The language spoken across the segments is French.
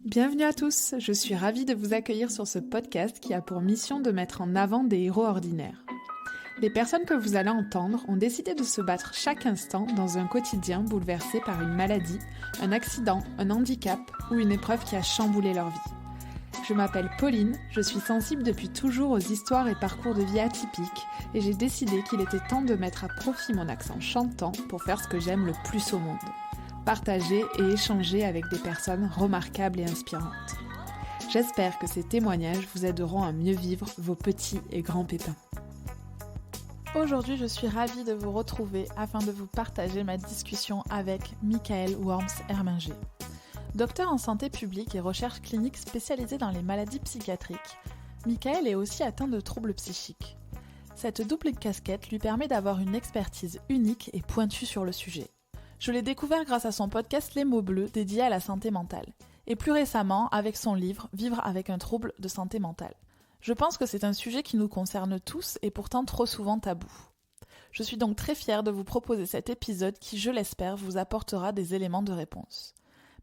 Bienvenue à tous, je suis ravie de vous accueillir sur ce podcast qui a pour mission de mettre en avant des héros ordinaires. Les personnes que vous allez entendre ont décidé de se battre chaque instant dans un quotidien bouleversé par une maladie, un accident, un handicap ou une épreuve qui a chamboulé leur vie. Je m'appelle Pauline, je suis sensible depuis toujours aux histoires et parcours de vie atypiques et j'ai décidé qu'il était temps de mettre à profit mon accent chantant pour faire ce que j'aime le plus au monde. Partager et échanger avec des personnes remarquables et inspirantes. J'espère que ces témoignages vous aideront à mieux vivre vos petits et grands pépins. Aujourd'hui, je suis ravie de vous retrouver afin de vous partager ma discussion avec Michael Worms-Herminger. Docteur en santé publique et recherche clinique spécialisé dans les maladies psychiatriques, Michael est aussi atteint de troubles psychiques. Cette double casquette lui permet d'avoir une expertise unique et pointue sur le sujet. Je l'ai découvert grâce à son podcast Les mots bleus dédié à la santé mentale, et plus récemment avec son livre Vivre avec un trouble de santé mentale. Je pense que c'est un sujet qui nous concerne tous et pourtant trop souvent tabou. Je suis donc très fière de vous proposer cet épisode qui, je l'espère, vous apportera des éléments de réponse.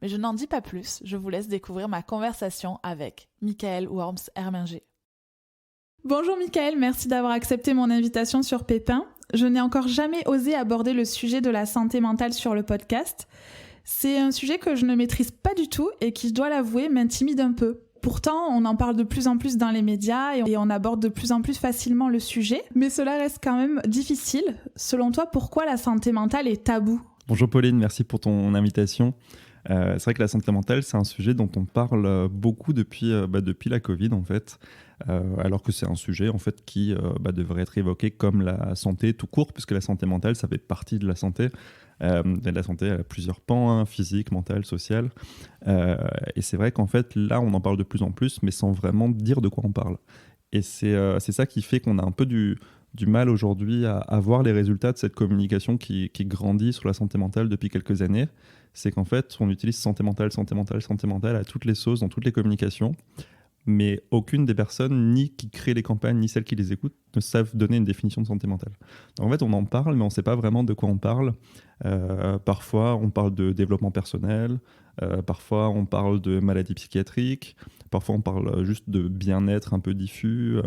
Mais je n'en dis pas plus, je vous laisse découvrir ma conversation avec Michael Worms-Herminger. Bonjour Michael, merci d'avoir accepté mon invitation sur Pépin. Je n'ai encore jamais osé aborder le sujet de la santé mentale sur le podcast. C'est un sujet que je ne maîtrise pas du tout et qui, je dois l'avouer, m'intimide un peu. Pourtant, on en parle de plus en plus dans les médias et on aborde de plus en plus facilement le sujet, mais cela reste quand même difficile. Selon toi, pourquoi la santé mentale est tabou ? Bonjour Pauline, merci pour ton invitation. C'est vrai que la santé mentale, c'est un sujet dont on parle beaucoup depuis la Covid en fait, alors que c'est un sujet en fait qui devrait être évoqué comme la santé tout court, puisque la santé mentale, ça fait partie de la santé. La santé a plusieurs pans, physique, mental, social. Et c'est vrai qu'en fait, là, on en parle de plus en plus, mais sans vraiment dire de quoi on parle. Et c'est ça qui fait qu'on a un peu du mal aujourd'hui à voir les résultats de cette communication qui grandit sur la santé mentale depuis quelques années. C'est qu'en fait, on utilise santé mentale à toutes les sauces, dans toutes les communications, mais aucune des personnes, ni qui créent les campagnes, ni celles qui les écoutent, ne savent donner une définition de santé mentale. Donc en fait, on en parle, mais on ne sait pas vraiment de quoi on parle. Parfois, on parle de développement personnel, parfois, on parle de maladies psychiatriques, parfois, on parle juste de bien-être un peu diffus.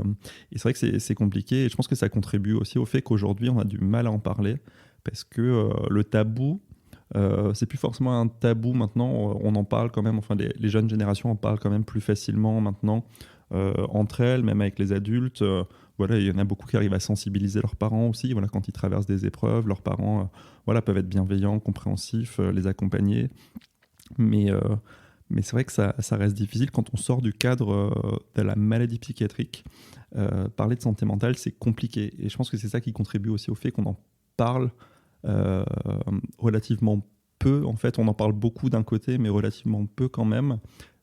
Et c'est vrai que c'est compliqué, et je pense que ça contribue aussi au fait qu'aujourd'hui, on a du mal à en parler, parce que le tabou, c'est plus forcément un tabou maintenant, on en parle quand même, enfin les jeunes générations en parlent quand même plus facilement maintenant, entre elles, même avec les adultes. Voilà, il y en a beaucoup qui arrivent à sensibiliser leurs parents aussi, voilà, quand ils traversent des épreuves, leurs parents peuvent être bienveillants, compréhensifs, les accompagner. Mais c'est vrai que ça reste difficile quand on sort du cadre de la maladie psychiatrique. Parler de santé mentale, c'est compliqué. Et je pense que c'est ça qui contribue aussi au fait qu'on en parle relativement peu. En fait, on en parle beaucoup d'un côté, mais relativement peu quand même,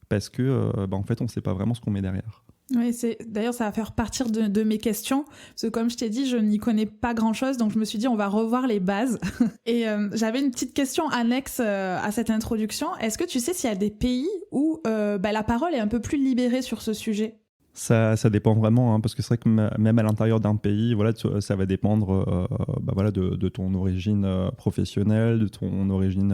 parce que en fait, on ne sait pas vraiment ce qu'on met derrière. Oui, d'ailleurs, ça va faire partir de mes questions, parce que comme je t'ai dit, je n'y connais pas grand-chose, donc je me suis dit, on va revoir les bases. Et j'avais une petite question annexe à cette introduction. Est-ce que tu sais s'il y a des pays où la parole est un peu plus libérée sur ce sujet ? Ça dépend vraiment, parce que c'est vrai que même à l'intérieur d'un pays, voilà, ça va dépendre de ton origine professionnelle, de ton origine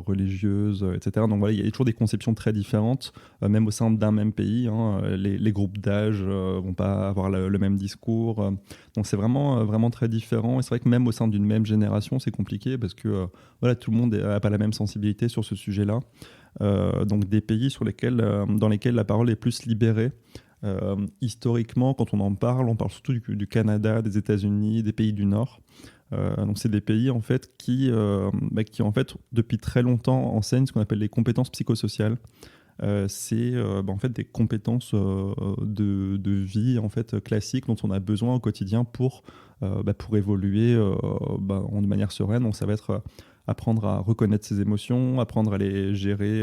religieuse, etc. Donc voilà, il y a toujours des conceptions très différentes, même au sein d'un même pays. Les groupes d'âge vont pas avoir le même discours. Donc c'est vraiment très différent. Et c'est vrai que même au sein d'une même génération, c'est compliqué parce que tout le monde n'a pas la même sensibilité sur ce sujet-là. Donc des pays dans lesquels la parole est plus libérée. Historiquement, quand on parle surtout du Canada, des États-Unis, des pays du Nord. Donc c'est des pays en fait qui en fait depuis très longtemps enseignent ce qu'on appelle les compétences psychosociales. C'est en fait des compétences de vie en fait classiques dont on a besoin au quotidien pour évoluer de manière sereine. Donc ça va être apprendre à reconnaître ses émotions, apprendre à les gérer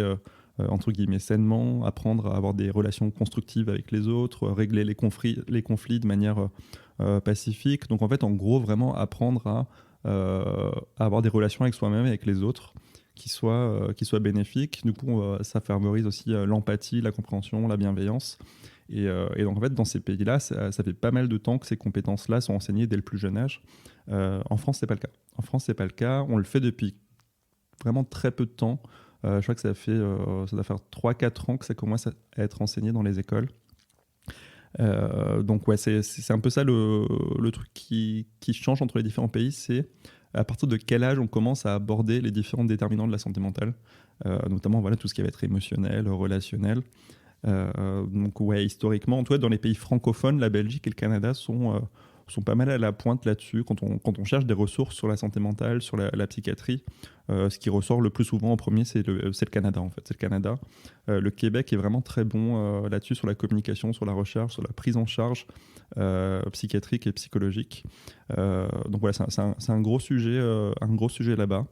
entre guillemets sainement, apprendre à avoir des relations constructives avec les autres, régler les conflits de manière pacifique. Donc en fait, en gros, vraiment apprendre à avoir des relations avec soi-même et avec les autres qui soient bénéfiques. Du coup, ça favorise aussi l'empathie, la compréhension, la bienveillance. Et donc en fait, dans ces pays-là, ça fait pas mal de temps que ces compétences-là sont enseignées dès le plus jeune âge. En France, c'est pas le cas. En France, c'est pas le cas. On le fait depuis vraiment très peu de temps. Je crois que ça doit faire 3-4 ans que ça commence à être enseigné dans les écoles. Donc ouais, c'est un peu ça le truc qui change entre les différents pays, c'est à partir de quel âge on commence à aborder les différents déterminants de la santé mentale, notamment voilà, tout ce qui va être émotionnel, relationnel. Donc ouais, historiquement, en tout cas dans les pays francophones, la Belgique et le Canada sont pas mal à la pointe là-dessus. Quand on cherche des ressources sur la santé mentale, sur la psychiatrie, ce qui ressort le plus souvent en premier, c'est le Canada en fait. C'est le Canada. Le Québec est vraiment très bon là-dessus, sur la communication, sur la recherche, sur la prise en charge psychiatrique et psychologique. Donc voilà, c'est un gros sujet là-bas.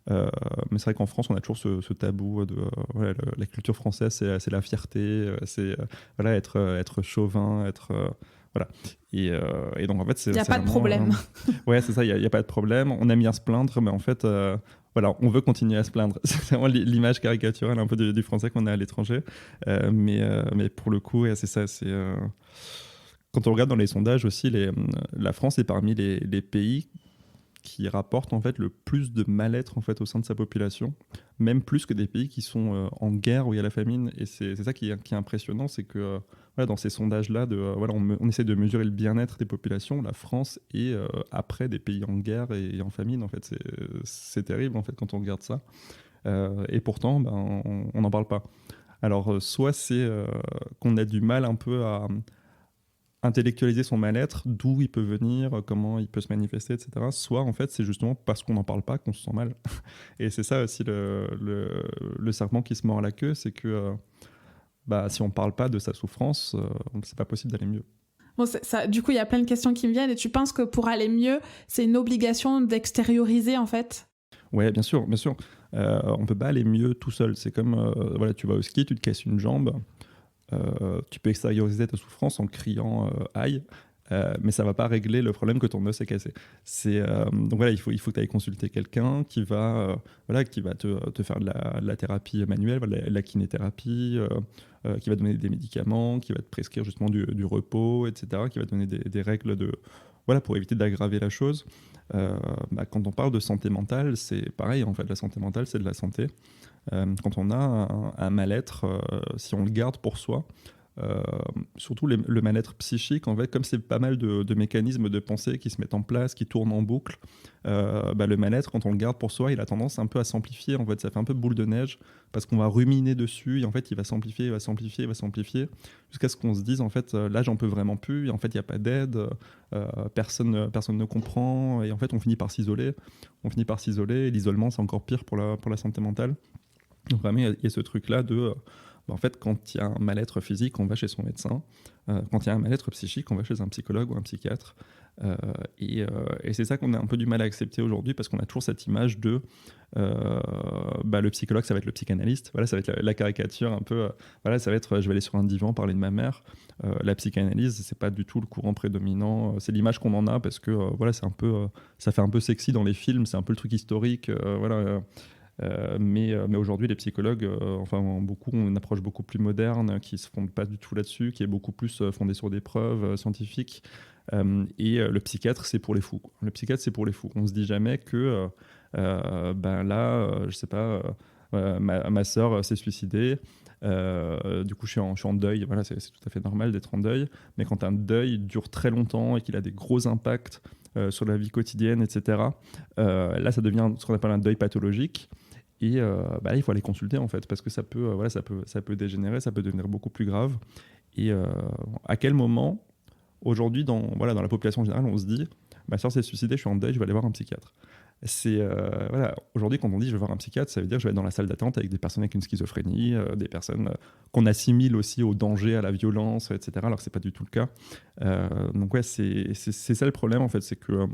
Mais c'est vrai qu'en France, on a toujours ce tabou de voilà, la culture française, c'est la fierté, c'est voilà, être chauvin, voilà. Et donc en fait, il n'y a pas de problème. Ouais, c'est ça, il n'y a pas de problème. On aime bien se plaindre, mais en fait, voilà, on veut continuer à se plaindre. C'est vraiment l'image caricaturale un peu du français qu'on a à l'étranger. Mais pour le coup, ouais, c'est ça. Quand on regarde dans les sondages aussi, la France est parmi les pays qui rapporte en fait le plus de mal-être en fait au sein de sa population, même plus que des pays qui sont en guerre où il y a la famine. Et c'est ça qui est impressionnant, c'est que voilà, dans ces sondages-là, voilà, on essaie de mesurer le bien-être des populations. La France est après des pays en guerre et en famine. En fait, c'est terrible en fait quand on regarde ça. Et pourtant, ben, on n'en parle pas. Alors, soit c'est qu'on a du mal un peu à intellectualiser son mal-être, d'où il peut venir, comment il peut se manifester, etc. Soit, en fait, c'est justement parce qu'on n'en parle pas qu'on se sent mal. Et c'est ça aussi le serpent qui se mord la queue, c'est que si on ne parle pas de sa souffrance, c'est pas possible d'aller mieux. Bon, ça, du coup, il y a plein de questions qui me viennent. Et tu penses que pour aller mieux, c'est une obligation d'extérioriser, en fait ? Ouais, bien sûr, bien sûr. On ne peut pas aller mieux tout seul. C'est comme, voilà, tu vas au ski, tu te casses une jambe. Tu peux extérioriser ta souffrance en criant aïe, mais ça ne va pas régler le problème que ton os est cassé. Donc voilà, il faut que tu ailles consulter quelqu'un qui va te faire de la thérapie manuelle, la kinésithérapie, qui va te donner des médicaments, qui va te prescrire justement du repos, etc., qui va te donner des règles pour éviter d'aggraver la chose. Quand on parle de santé mentale, c'est pareil, en fait, la santé mentale, c'est de la santé. Quand on a un mal-être, si on le garde pour soi, surtout le mal-être psychique, en fait, comme c'est pas mal de mécanismes de pensée qui se mettent en place, qui tournent en boucle, le mal-être, quand on le garde pour soi, il a tendance un peu à s'amplifier. En fait, ça fait un peu boule de neige parce qu'on va ruminer dessus et en fait, il va s'amplifier, il va s'amplifier, il va s'amplifier jusqu'à ce qu'on se dise en fait, là, j'en peux vraiment plus. Et en fait, il n'y a pas d'aide, personne ne comprend et en fait, on finit par s'isoler. Et l'isolement, c'est encore pire pour la santé mentale. Donc vraiment, il y a ce truc-là de... en fait, quand il y a un mal-être physique, on va chez son médecin. Quand il y a un mal-être psychique, on va chez un psychologue ou un psychiatre. Et c'est ça qu'on a un peu du mal à accepter aujourd'hui parce qu'on a toujours cette image de le psychologue, ça va être le psychanalyste. Voilà, ça va être la caricature un peu. Ça va être je vais aller sur un divan parler de ma mère. La psychanalyse, c'est pas du tout le courant prédominant. C'est l'image qu'on en a parce que c'est un peu, ça fait un peu sexy dans les films. C'est un peu le truc historique. Mais aujourd'hui, les psychologues, beaucoup ont une approche beaucoup plus moderne, qui ne se fonde pas du tout là-dessus, qui est beaucoup plus fondée sur des preuves scientifiques. Et le psychiatre, c'est pour les fous. Le psychiatre, c'est pour les fous. On ne se dit jamais que je sais pas, ma sœur s'est suicidée. Du coup, je suis en deuil. Voilà, c'est tout à fait normal d'être en deuil. Mais quand un deuil dure très longtemps et qu'il a des gros impacts sur la vie quotidienne, etc., là, ça devient ce qu'on appelle un deuil pathologique. Et il faut aller consulter en fait, parce que ça peut dégénérer, ça peut devenir beaucoup plus grave. Et à quel moment, aujourd'hui, dans la population générale, on se dit ma soeur s'est suicidée, je suis en deuil, je vais aller voir un psychiatre. Aujourd'hui, quand on dit je vais voir un psychiatre, ça veut dire je vais être dans la salle d'attente avec des personnes avec une schizophrénie, des personnes qu'on assimile aussi au danger, à la violence, etc. Alors que c'est pas du tout le cas. Donc ouais, c'est ça le problème en fait, c'est que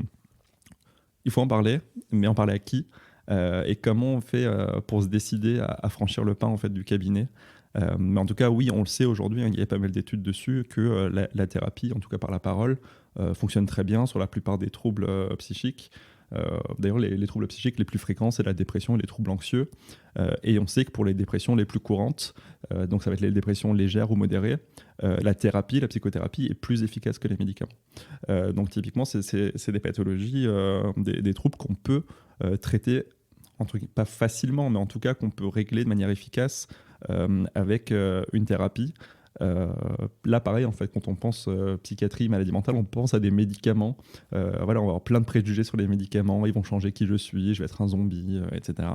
il faut en parler, mais en parler à qui et comment on fait pour se décider à franchir le pas en fait du cabinet. Mais en tout cas, oui, on le sait aujourd'hui, il y a pas mal d'études dessus, que la thérapie, en tout cas par la parole, fonctionne très bien sur la plupart des troubles psychiques. D'ailleurs, les troubles psychiques les plus fréquents, c'est la dépression et les troubles anxieux. Et on sait que pour les dépressions les plus courantes, donc ça va être les dépressions légères ou modérées, la psychothérapie est plus efficace que les médicaments. Donc typiquement, c'est des pathologies, des troubles qu'on peut traiter pas facilement, mais en tout cas qu'on peut régler de manière efficace avec une thérapie. Là, pareil, en fait, quand on pense psychiatrie, maladie mentale, on pense à des médicaments. Voilà, on va avoir plein de préjugés sur les médicaments. Ils vont changer qui je suis, je vais être un zombie, etc.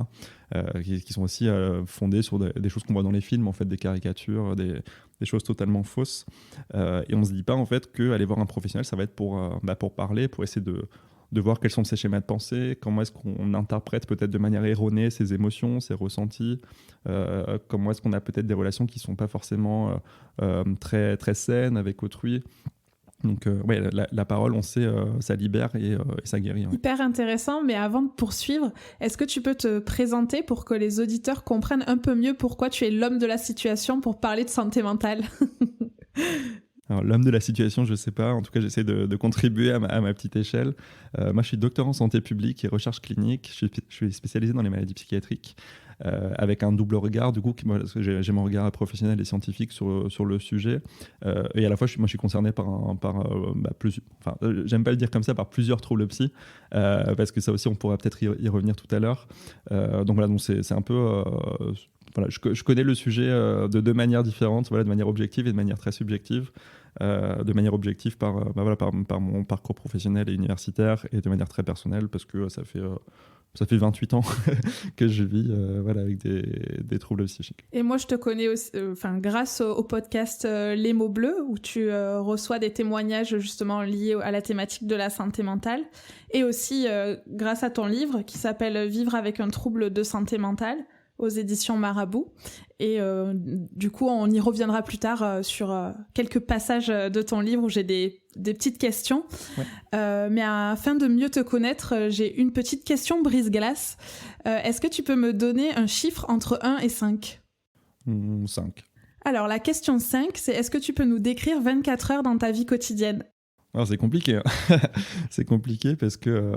Qui sont aussi fondés sur des choses qu'on voit dans les films, en fait, des caricatures, des choses totalement fausses. Et on se dit pas, en fait, qu'aller voir un professionnel, ça va être pour parler, pour essayer de voir quels sont ses schémas de pensée, comment est-ce qu'on interprète peut-être de manière erronée ses émotions, ses ressentis, comment est-ce qu'on a peut-être des relations qui ne sont pas forcément très, très saines avec autrui. Donc ouais, la parole, on sait, ça libère et ça guérit. Ouais. Hyper intéressant, mais avant de poursuivre, est-ce que tu peux te présenter pour que les auditeurs comprennent un peu mieux pourquoi tu es l'homme de la situation pour parler de santé mentale? Alors, l'homme de la situation, je ne sais pas. En tout cas, j'essaie de contribuer à ma petite échelle. Moi, je suis docteur en santé publique et recherche clinique. Je suis spécialisé dans les maladies psychiatriques avec un double regard. Du coup, moi, j'ai mon regard professionnel et scientifique sur le sujet. Et à la fois, je suis concerné j'aime pas le dire comme ça, par plusieurs troubles psy. Parce que ça aussi, on pourra peut-être y revenir tout à l'heure. Donc voilà, c'est un peu... Voilà, je connais le sujet de deux manières différentes, voilà, de manière objective et de manière très subjective. De manière objective par mon parcours professionnel et universitaire, et de manière très personnelle parce que ça fait 28 ans que je vis avec des troubles psychiques. Et moi, je te connais aussi, grâce au podcast Les mots bleus, où tu reçois des témoignages justement liés à la thématique de la santé mentale, et aussi grâce à ton livre qui s'appelle « Vivre avec un trouble de santé mentale », aux éditions Marabout. Et du coup, on y reviendra plus tard sur quelques passages de ton livre où j'ai des petites questions. Ouais. Mais afin de mieux te connaître, j'ai une petite question brise-glace. Est-ce que tu peux me donner un chiffre entre 1 et 5 ? 5. Alors, la question 5, c'est est-ce que tu peux nous décrire 24 heures dans ta vie quotidienne ? Alors, c'est compliqué. Hein. C'est compliqué parce que...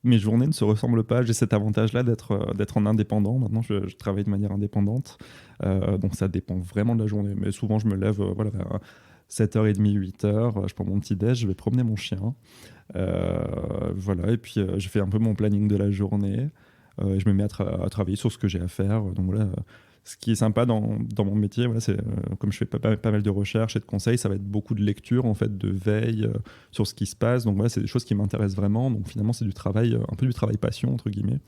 mes journées ne se ressemblent pas. J'ai cet avantage-là d'être en indépendant. Maintenant, je travaille de manière indépendante. Donc, ça dépend vraiment de la journée. Mais souvent, je me lève vers 7h30, 8h. Je prends mon petit déj, je vais promener mon chien. Et puis, je fais un peu mon planning de la journée. Je me mets à travailler sur ce que j'ai à faire. Donc, voilà. Ce qui est sympa dans mon métier, c'est comme je fais pas mal de recherches et de conseils, ça va être beaucoup de lecture, en fait, de veille sur ce qui se passe. Donc c'est des choses qui m'intéressent vraiment. Donc finalement, c'est du travail, un peu du travail passion, entre guillemets.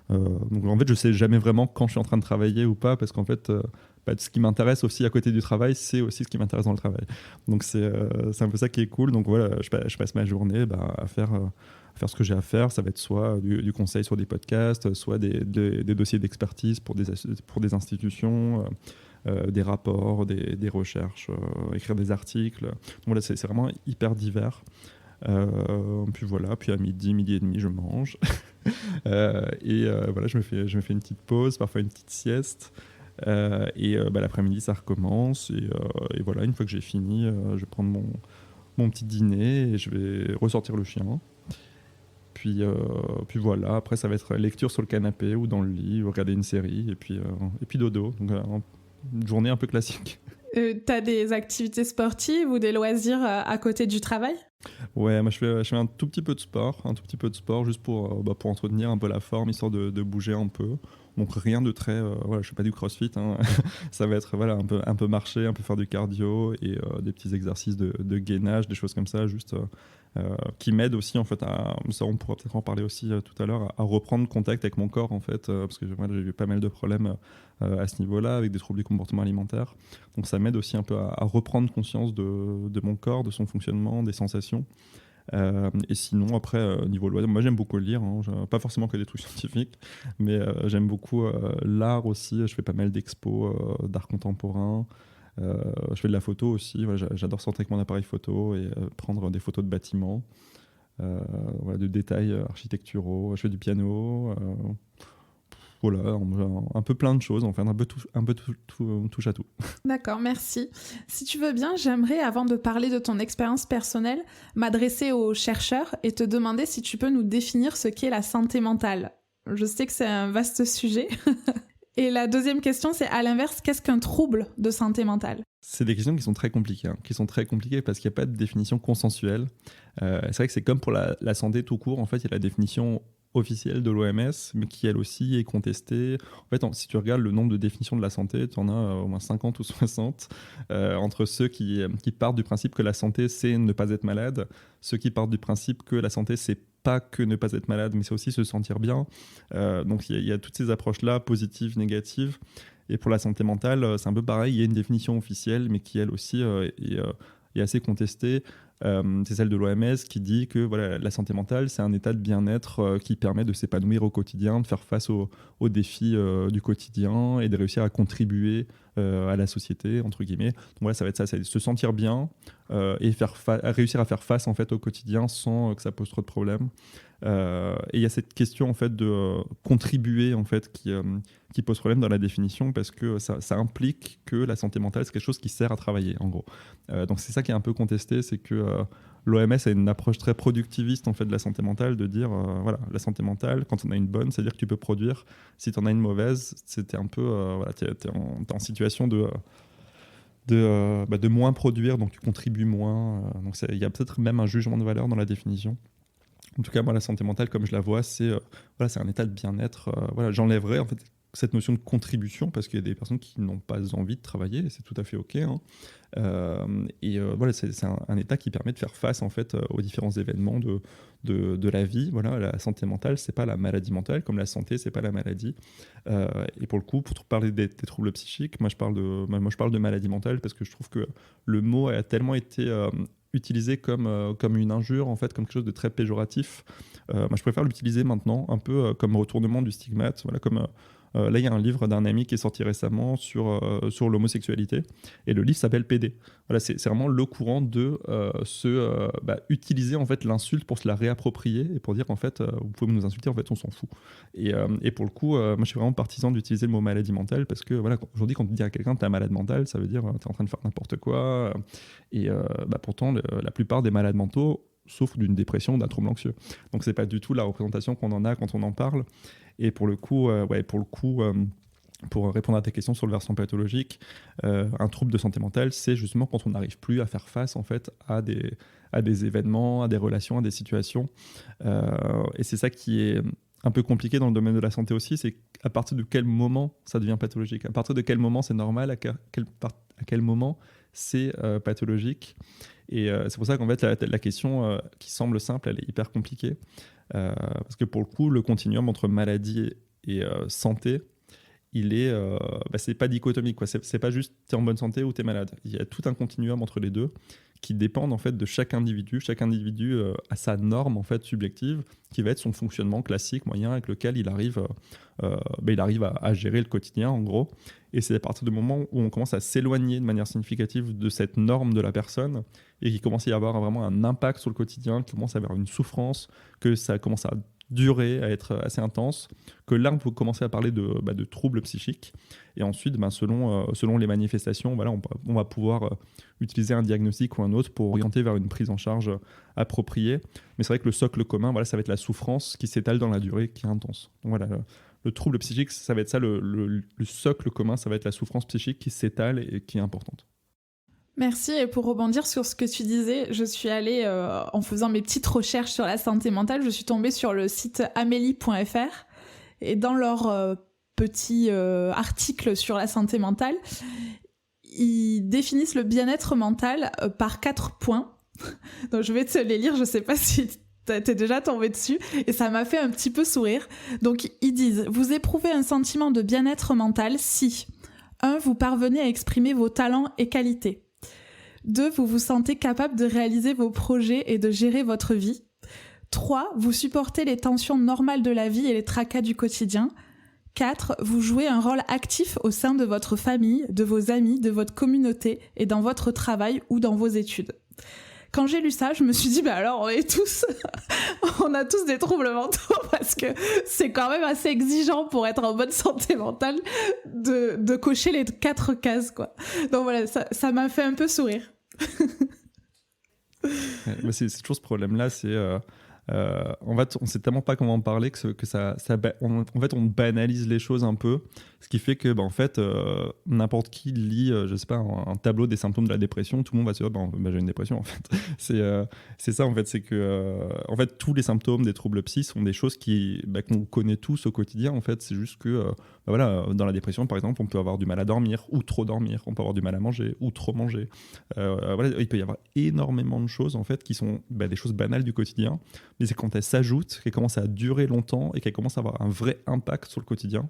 Donc en fait, je sais jamais vraiment quand je suis en train de travailler ou pas, parce qu'en fait, ce qui m'intéresse aussi à côté du travail, c'est aussi ce qui m'intéresse dans le travail. Donc c'est un peu ça qui est cool. Donc voilà, je passe ma journée à faire ce que j'ai à faire. Ça va être soit du conseil sur des podcasts, soit des dossiers d'expertise pour des institutions, des rapports, des recherches, écrire des articles. Donc voilà, c'est vraiment hyper divers. Puis à midi et demi, je mange. Je me fais une petite pause, parfois une petite sieste. L'après-midi, ça recommence. Et voilà, une fois que j'ai fini, je vais prendre mon petit dîner et je vais ressortir le chien. Puis voilà, après ça va être lecture sur le canapé ou dans le lit, ou regarder une série, et puis dodo. Donc une journée un peu classique. T'as des activités sportives ou des loisirs à côté du travail ? Ouais, moi je fais un tout petit peu de sport juste pour entretenir un peu la forme, histoire de bouger un peu. Donc rien de très... je fais pas du crossfit, hein. Ça va être un peu marcher, un peu faire du cardio et des petits exercices de gainage, des choses comme ça, juste... qui m'aide aussi en fait ça on pourra peut-être en parler aussi tout à l'heure, à reprendre contact avec mon corps en fait, parce que j'ai eu pas mal de problèmes à ce niveau-là avec des troubles du comportement alimentaire, donc ça m'aide aussi un peu à reprendre conscience de mon corps, de son fonctionnement, des sensations. Et sinon après niveau loisir, moi j'aime beaucoup lire, hein, pas forcément que des trucs scientifiques, mais j'aime beaucoup l'art aussi. Je fais pas mal d'expos d'art contemporain. Je fais de la photo aussi, j'adore sortir avec mon appareil photo et prendre des photos de bâtiments, de détails architecturaux. Je fais du piano, un peu plein de choses, enfin un peu touche à tout. D'accord, merci. Si tu veux bien, j'aimerais, avant de parler de ton expérience personnelle, m'adresser aux chercheurs et te demander si tu peux nous définir ce qu'est la santé mentale. Je sais que c'est un vaste sujet. Et la deuxième question, c'est à l'inverse, qu'est-ce qu'un trouble de santé mentale ? C'est des questions qui sont très compliquées, parce qu'il n'y a pas de définition consensuelle. C'est vrai que c'est comme pour la santé tout court, en fait, il y a la définition officielle de l'OMS, mais qui elle aussi est contestée. En fait, si tu regardes le nombre de définitions de la santé, tu en as au moins 50 ou 60, entre ceux qui partent du principe que la santé, c'est ne pas être malade, ceux qui partent du principe que la santé, c'est pas que ne pas être malade, mais c'est aussi se sentir bien. Donc il y a toutes ces approches-là, positives, négatives. Et pour la santé mentale, c'est un peu pareil, il y a une définition officielle, mais qui elle aussi est assez contestée. C'est celle de l'OMS qui dit que voilà, la santé mentale, c'est un état de bien-être qui permet de s'épanouir au quotidien, de faire face aux défis du quotidien et de réussir à contribuer à la société, entre guillemets. Donc voilà, ça va être ça, c'est se sentir bien et réussir à faire face en fait, au quotidien sans que ça pose trop de problèmes. Et il y a cette question en fait, de contribuer en fait, qui pose problème dans la définition parce que ça implique que la santé mentale, c'est quelque chose qui sert à travailler, en gros. Donc c'est ça qui est un peu contesté, c'est que l'OMS a une approche très productiviste en fait, de la santé mentale, de dire, voilà, la santé mentale, quand on a une bonne, c'est-à-dire que tu peux produire. Si tu en as une mauvaise, c'était un peu, voilà, t'es en situation de moins produire, donc tu contribues moins. Donc il y a peut-être même un jugement de valeur dans la définition. En tout cas, moi, la santé mentale, comme je la vois, c'est un état de bien-être. Voilà, j'enlèverais en fait cette notion de contribution parce qu'il y a des personnes qui n'ont pas envie de travailler, et c'est tout à fait OK. Hein. Voilà, c'est un état qui permet de faire face en fait aux différents événements de la vie. Voilà, la santé mentale, c'est pas la maladie mentale, comme la santé, c'est pas la maladie. Et pour le coup, pour parler des troubles psychiques, moi je parle de maladie mentale parce que je trouve que le mot a tellement été utilisé comme une injure, en fait, comme quelque chose de très péjoratif. Moi, je préfère l'utiliser maintenant un peu comme retournement du stigmate. Voilà, comme là, il y a un livre d'un ami qui est sorti récemment sur l'homosexualité, et le livre s'appelle PD. Voilà, c'est vraiment le courant de utiliser en fait l'insulte pour se la réapproprier et pour dire en fait, vous pouvez nous insulter, en fait, on s'en fout. Et pour le coup, moi, je suis vraiment partisan d'utiliser le mot maladie mentale parce que voilà, aujourd'hui, quand tu dis à quelqu'un t'es un malade mental, ça veut dire t'es en train de faire n'importe quoi. Pourtant, la plupart des malades mentaux souffrent d'une dépression, d'un trouble anxieux. Donc c'est pas du tout la représentation qu'on en a quand on en parle. Et pour le coup, pour répondre à ta question sur le versant pathologique, un trouble de santé mentale, c'est justement quand on n'arrive plus à faire face en fait à des événements, à des relations, à des situations. Et c'est ça qui est un peu compliqué dans le domaine de la santé aussi, c'est à partir de quel moment ça devient pathologique, à partir de quel moment c'est normal, à quel moment c'est pathologique. Et c'est pour ça qu'en fait la question qui semble simple, elle est hyper compliquée. Parce que pour le coup, le continuum entre maladie et santé, il est, c'est pas dichotomique, quoi. C'est pas juste t'es en bonne santé ou t'es malade. Il y a tout un continuum entre les deux qui dépendent en fait de chaque individu. Chaque individu a sa norme en fait subjective qui va être son fonctionnement classique moyen avec lequel il arrive à gérer le quotidien en gros. Et c'est à partir du moment où on commence à s'éloigner de manière significative de cette norme de la personne et qu'il commence à y avoir vraiment un impact sur le quotidien, qu'il commence à avoir une souffrance, que ça commence à durer, à être assez intense, que là on peut commencer à parler de troubles psychiques. Et ensuite, selon les manifestations, voilà, on va pouvoir utiliser un diagnostic ou un autre pour orienter vers une prise en charge appropriée. Mais c'est vrai que le socle commun, voilà, ça va être la souffrance qui s'étale dans la durée, qui est intense. Donc voilà, le trouble psychique, ça va être ça, le socle commun, ça va être la souffrance psychique qui s'étale et qui est importante. Merci, et pour rebondir sur ce que tu disais, je suis allée, en faisant mes petites recherches sur la santé mentale, je suis tombée sur le site amélie.fr, et dans leur petit article sur la santé mentale, ils définissent le bien-être mental par 4 points. Donc je vais te les lire, je sais pas si t'es déjà tombé dessus, et ça m'a fait un petit peu sourire. Donc ils disent: vous éprouvez un sentiment de bien-être mental si 1. Vous parvenez à exprimer vos talents et qualités. 2. Vous vous sentez capable de réaliser vos projets et de gérer votre vie. 3. Vous supportez les tensions normales de la vie et les tracas du quotidien. 4. Vous jouez un rôle actif au sein de votre famille, de vos amis, de votre communauté et dans votre travail ou dans vos études. Quand j'ai lu ça, je me suis dit, alors on a tous des troubles mentaux, parce que c'est quand même assez exigeant pour être en bonne santé mentale de cocher les 4 cases, quoi. Donc voilà, ça m'a fait un peu sourire. C'est toujours ce problème-là, c'est en fait, on sait tellement pas comment en parler que en fait, on banalise les choses un peu. Ce qui fait que, en fait, n'importe qui lit, je sais pas, un tableau des symptômes de la dépression, tout le monde va se dire, j'ai une dépression, en fait. C'est ça, en fait, c'est que, en fait, tous les symptômes des troubles psy sont des choses qu'on connaît tous au quotidien, en fait. C'est juste que, voilà, dans la dépression, par exemple, on peut avoir du mal à dormir ou trop dormir, on peut avoir du mal à manger ou trop manger. Voilà, il peut y avoir énormément de choses, en fait, qui sont des choses banales du quotidien, mais c'est quand elles s'ajoutent, qu'elles commencent à durer longtemps et qu'elles commencent à avoir un vrai impact sur le quotidien,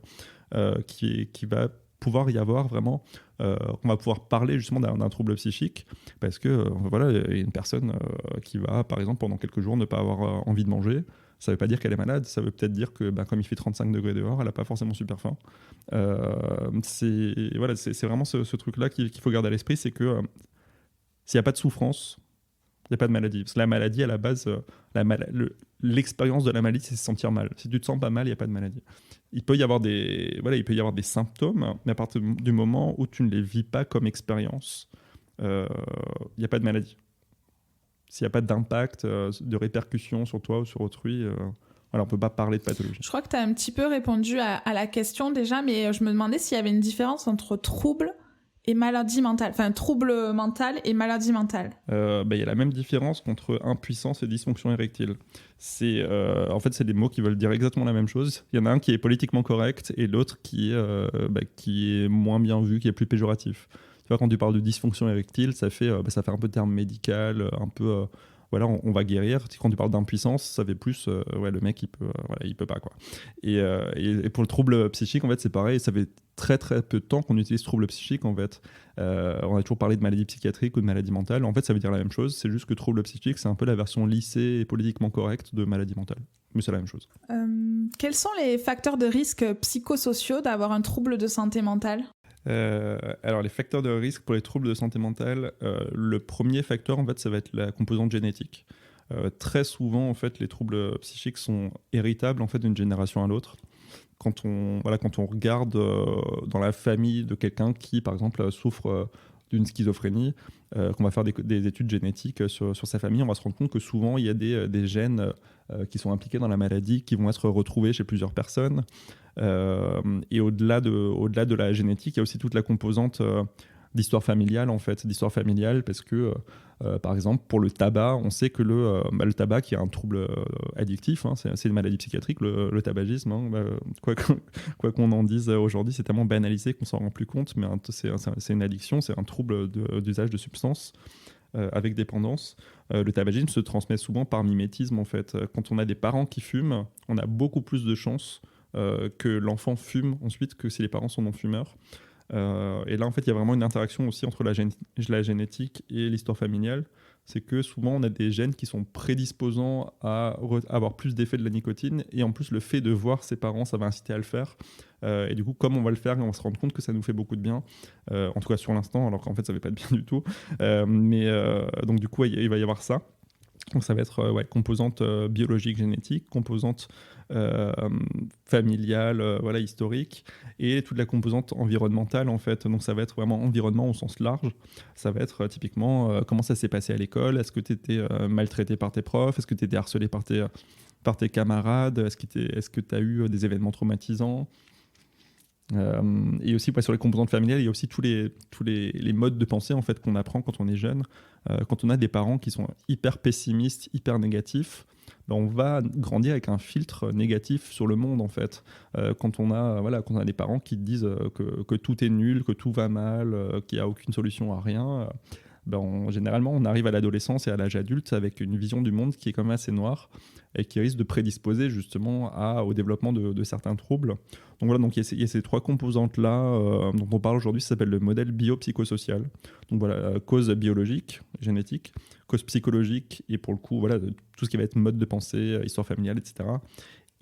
qui va pouvoir y avoir vraiment, on va pouvoir parler justement d'un trouble psychique, parce que voilà, il y a une personne qui va, par exemple, pendant quelques jours ne pas avoir envie de manger. Ça ne veut pas dire qu'elle est malade, ça veut peut-être dire que comme il fait 35 degrés dehors, elle n'a pas forcément super faim. C'est vraiment ce truc-là qu'il faut garder à l'esprit, c'est que s'il n'y a pas de souffrance, il n'y a pas de maladie. Parce que la maladie, à la base, l'expérience de la maladie, c'est se sentir mal. Si tu te sens pas mal, il n'y a pas de maladie. Il peut y avoir des symptômes, mais à partir du moment où tu ne les vis pas comme expérience, il n'y a pas de maladie. S'il n'y a pas d'impact, de répercussion sur toi ou sur autrui, on ne peut pas parler de pathologie. Je crois que tu as un petit peu répondu à la question déjà, mais je me demandais s'il y avait une différence entre trouble et maladie mentale, enfin trouble mental et maladie mentale. Il y a la même différence entre impuissance et dysfonction érectile. En fait, c'est des mots qui veulent dire exactement la même chose. Il y en a un qui est politiquement correct et l'autre qui est moins bien vu, qui est plus péjoratif. Tu vois, quand tu parles de dysfonction érectile, ça fait un peu terme médical, un peu... voilà, on va guérir. Quand tu parles d'impuissance, ça fait plus le mec il peut pas, quoi. Et pour le trouble psychique, en fait, c'est pareil. Ça fait très très peu de temps qu'on utilise trouble psychique, en fait. On a toujours parlé de maladie psychiatrique ou de maladie mentale. En fait, ça veut dire la même chose. C'est juste que trouble psychique, c'est un peu la version lissée et politiquement correcte de maladie mentale. Mais c'est la même chose. Quels sont les facteurs de risque psychosociaux d'avoir un trouble de santé mentale ? Alors, les facteurs de risque pour les troubles de santé mentale, le premier facteur, en fait, ça va être la composante génétique. Très souvent, en fait, les troubles psychiques sont héritables, en fait, d'une génération à l'autre. Quand on regarde dans la famille de quelqu'un qui, par exemple, souffre d'une schizophrénie, qu'on va faire des études génétiques sur sa famille, on va se rendre compte que souvent, il y a des gènes qui sont impliqués dans la maladie, qui vont être retrouvés chez plusieurs personnes. Et au-delà de la génétique, il y a aussi toute la composante d'histoire familiale, en fait, parce que, par exemple, pour le tabac, on sait que le tabac, qui est un trouble addictif, hein, c'est une maladie psychiatrique, le tabagisme, hein, quoi qu'on en dise aujourd'hui, c'est tellement banalisé qu'on s'en rend plus compte, mais c'est une addiction, c'est un trouble d'usage de substances avec dépendance. Le tabagisme se transmet souvent par mimétisme, en fait. Quand on a des parents qui fument, on a beaucoup plus de chances que l'enfant fume ensuite que si les parents sont non-fumeurs. Et là, en fait, il y a vraiment une interaction aussi entre la génétique et l'histoire familiale. C'est que souvent, on a des gènes qui sont prédisposants à avoir plus d'effet de la nicotine. Et en plus, le fait de voir ses parents, ça va inciter à le faire. Et du coup, comme on va le faire, on va se rendre compte que ça nous fait beaucoup de bien. En tout cas, sur l'instant, alors qu'en fait, ça ne fait pas de bien du tout. Donc, du coup, il va y avoir ça. Donc ça va être composante biologique, génétique, composante familiale, historique, et toute la composante environnementale, en fait. Donc ça va être vraiment environnement au sens large. Ça va être typiquement comment ça s'est passé à l'école. Est-ce que tu étais maltraité par tes profs? Est-ce que tu étais harcelé par tes camarades? Est-ce que tu as eu des événements traumatisants? Et aussi sur les composantes familiales, il y a aussi tous les modes de pensée, en fait, qu'on apprend quand on est jeune. Quand on a des parents qui sont hyper pessimistes, hyper négatifs, on va grandir avec un filtre négatif sur le monde, en fait. Quand on a des parents qui disent que tout est nul, que tout va mal, qu'il n'y a aucune solution à rien, généralement on arrive à l'adolescence et à l'âge adulte avec une vision du monde qui est quand même assez noire et qui risque de prédisposer justement au développement de certains troubles. Donc il y a ces trois composantes-là dont on parle aujourd'hui. Ça s'appelle le modèle biopsychosocial. Donc voilà, cause biologique, génétique, cause psychologique, et pour le coup, tout ce qui va être mode de pensée, histoire familiale, etc.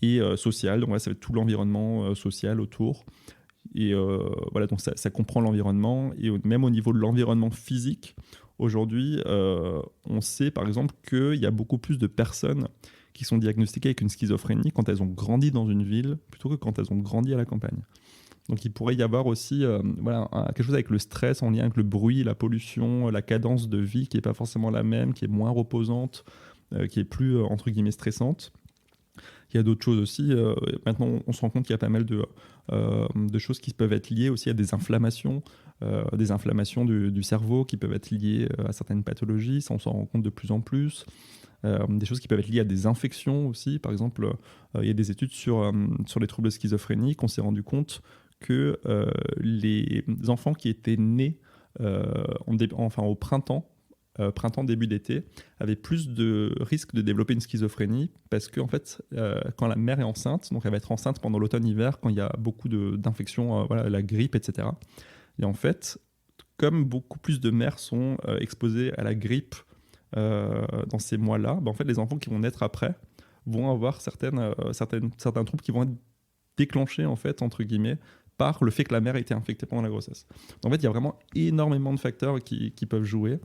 Et social, donc ça va être tout l'environnement social autour. Et donc ça comprend l'environnement, et même au niveau de l'environnement physique, aujourd'hui, on sait par exemple qu'il y a beaucoup plus de personnes qui sont diagnostiquées avec une schizophrénie quand elles ont grandi dans une ville plutôt que quand elles ont grandi à la campagne. Donc il pourrait y avoir aussi quelque chose avec le stress en lien avec le bruit, la pollution, la cadence de vie qui n'est pas forcément la même, qui est moins reposante, qui est plus entre guillemets stressante. Il y a d'autres choses aussi. Maintenant, on se rend compte qu'il y a pas mal de choses qui peuvent être liées aussi à des inflammations du cerveau qui peuvent être liées à certaines pathologies. Ça, on s'en rend compte de plus en plus. Des choses qui peuvent être liées à des infections aussi. Par exemple, il y a des études sur les troubles schizophréniques. On s'est rendu compte que les enfants qui étaient nés au printemps, début d'été, avaient plus de risques de développer une schizophrénie parce que en fait, quand la mère est enceinte, donc elle va être enceinte pendant l'automne-hiver, quand il y a beaucoup d'infections, la grippe, etc. Et en fait, comme beaucoup plus de mères sont exposées à la grippe dans ces mois-là, en fait, les enfants qui vont naître après vont avoir certains troubles qui vont être déclenchés, en fait, entre guillemets, par le fait que la mère a été infectée pendant la grossesse. En fait, il y a vraiment énormément de facteurs qui peuvent jouer.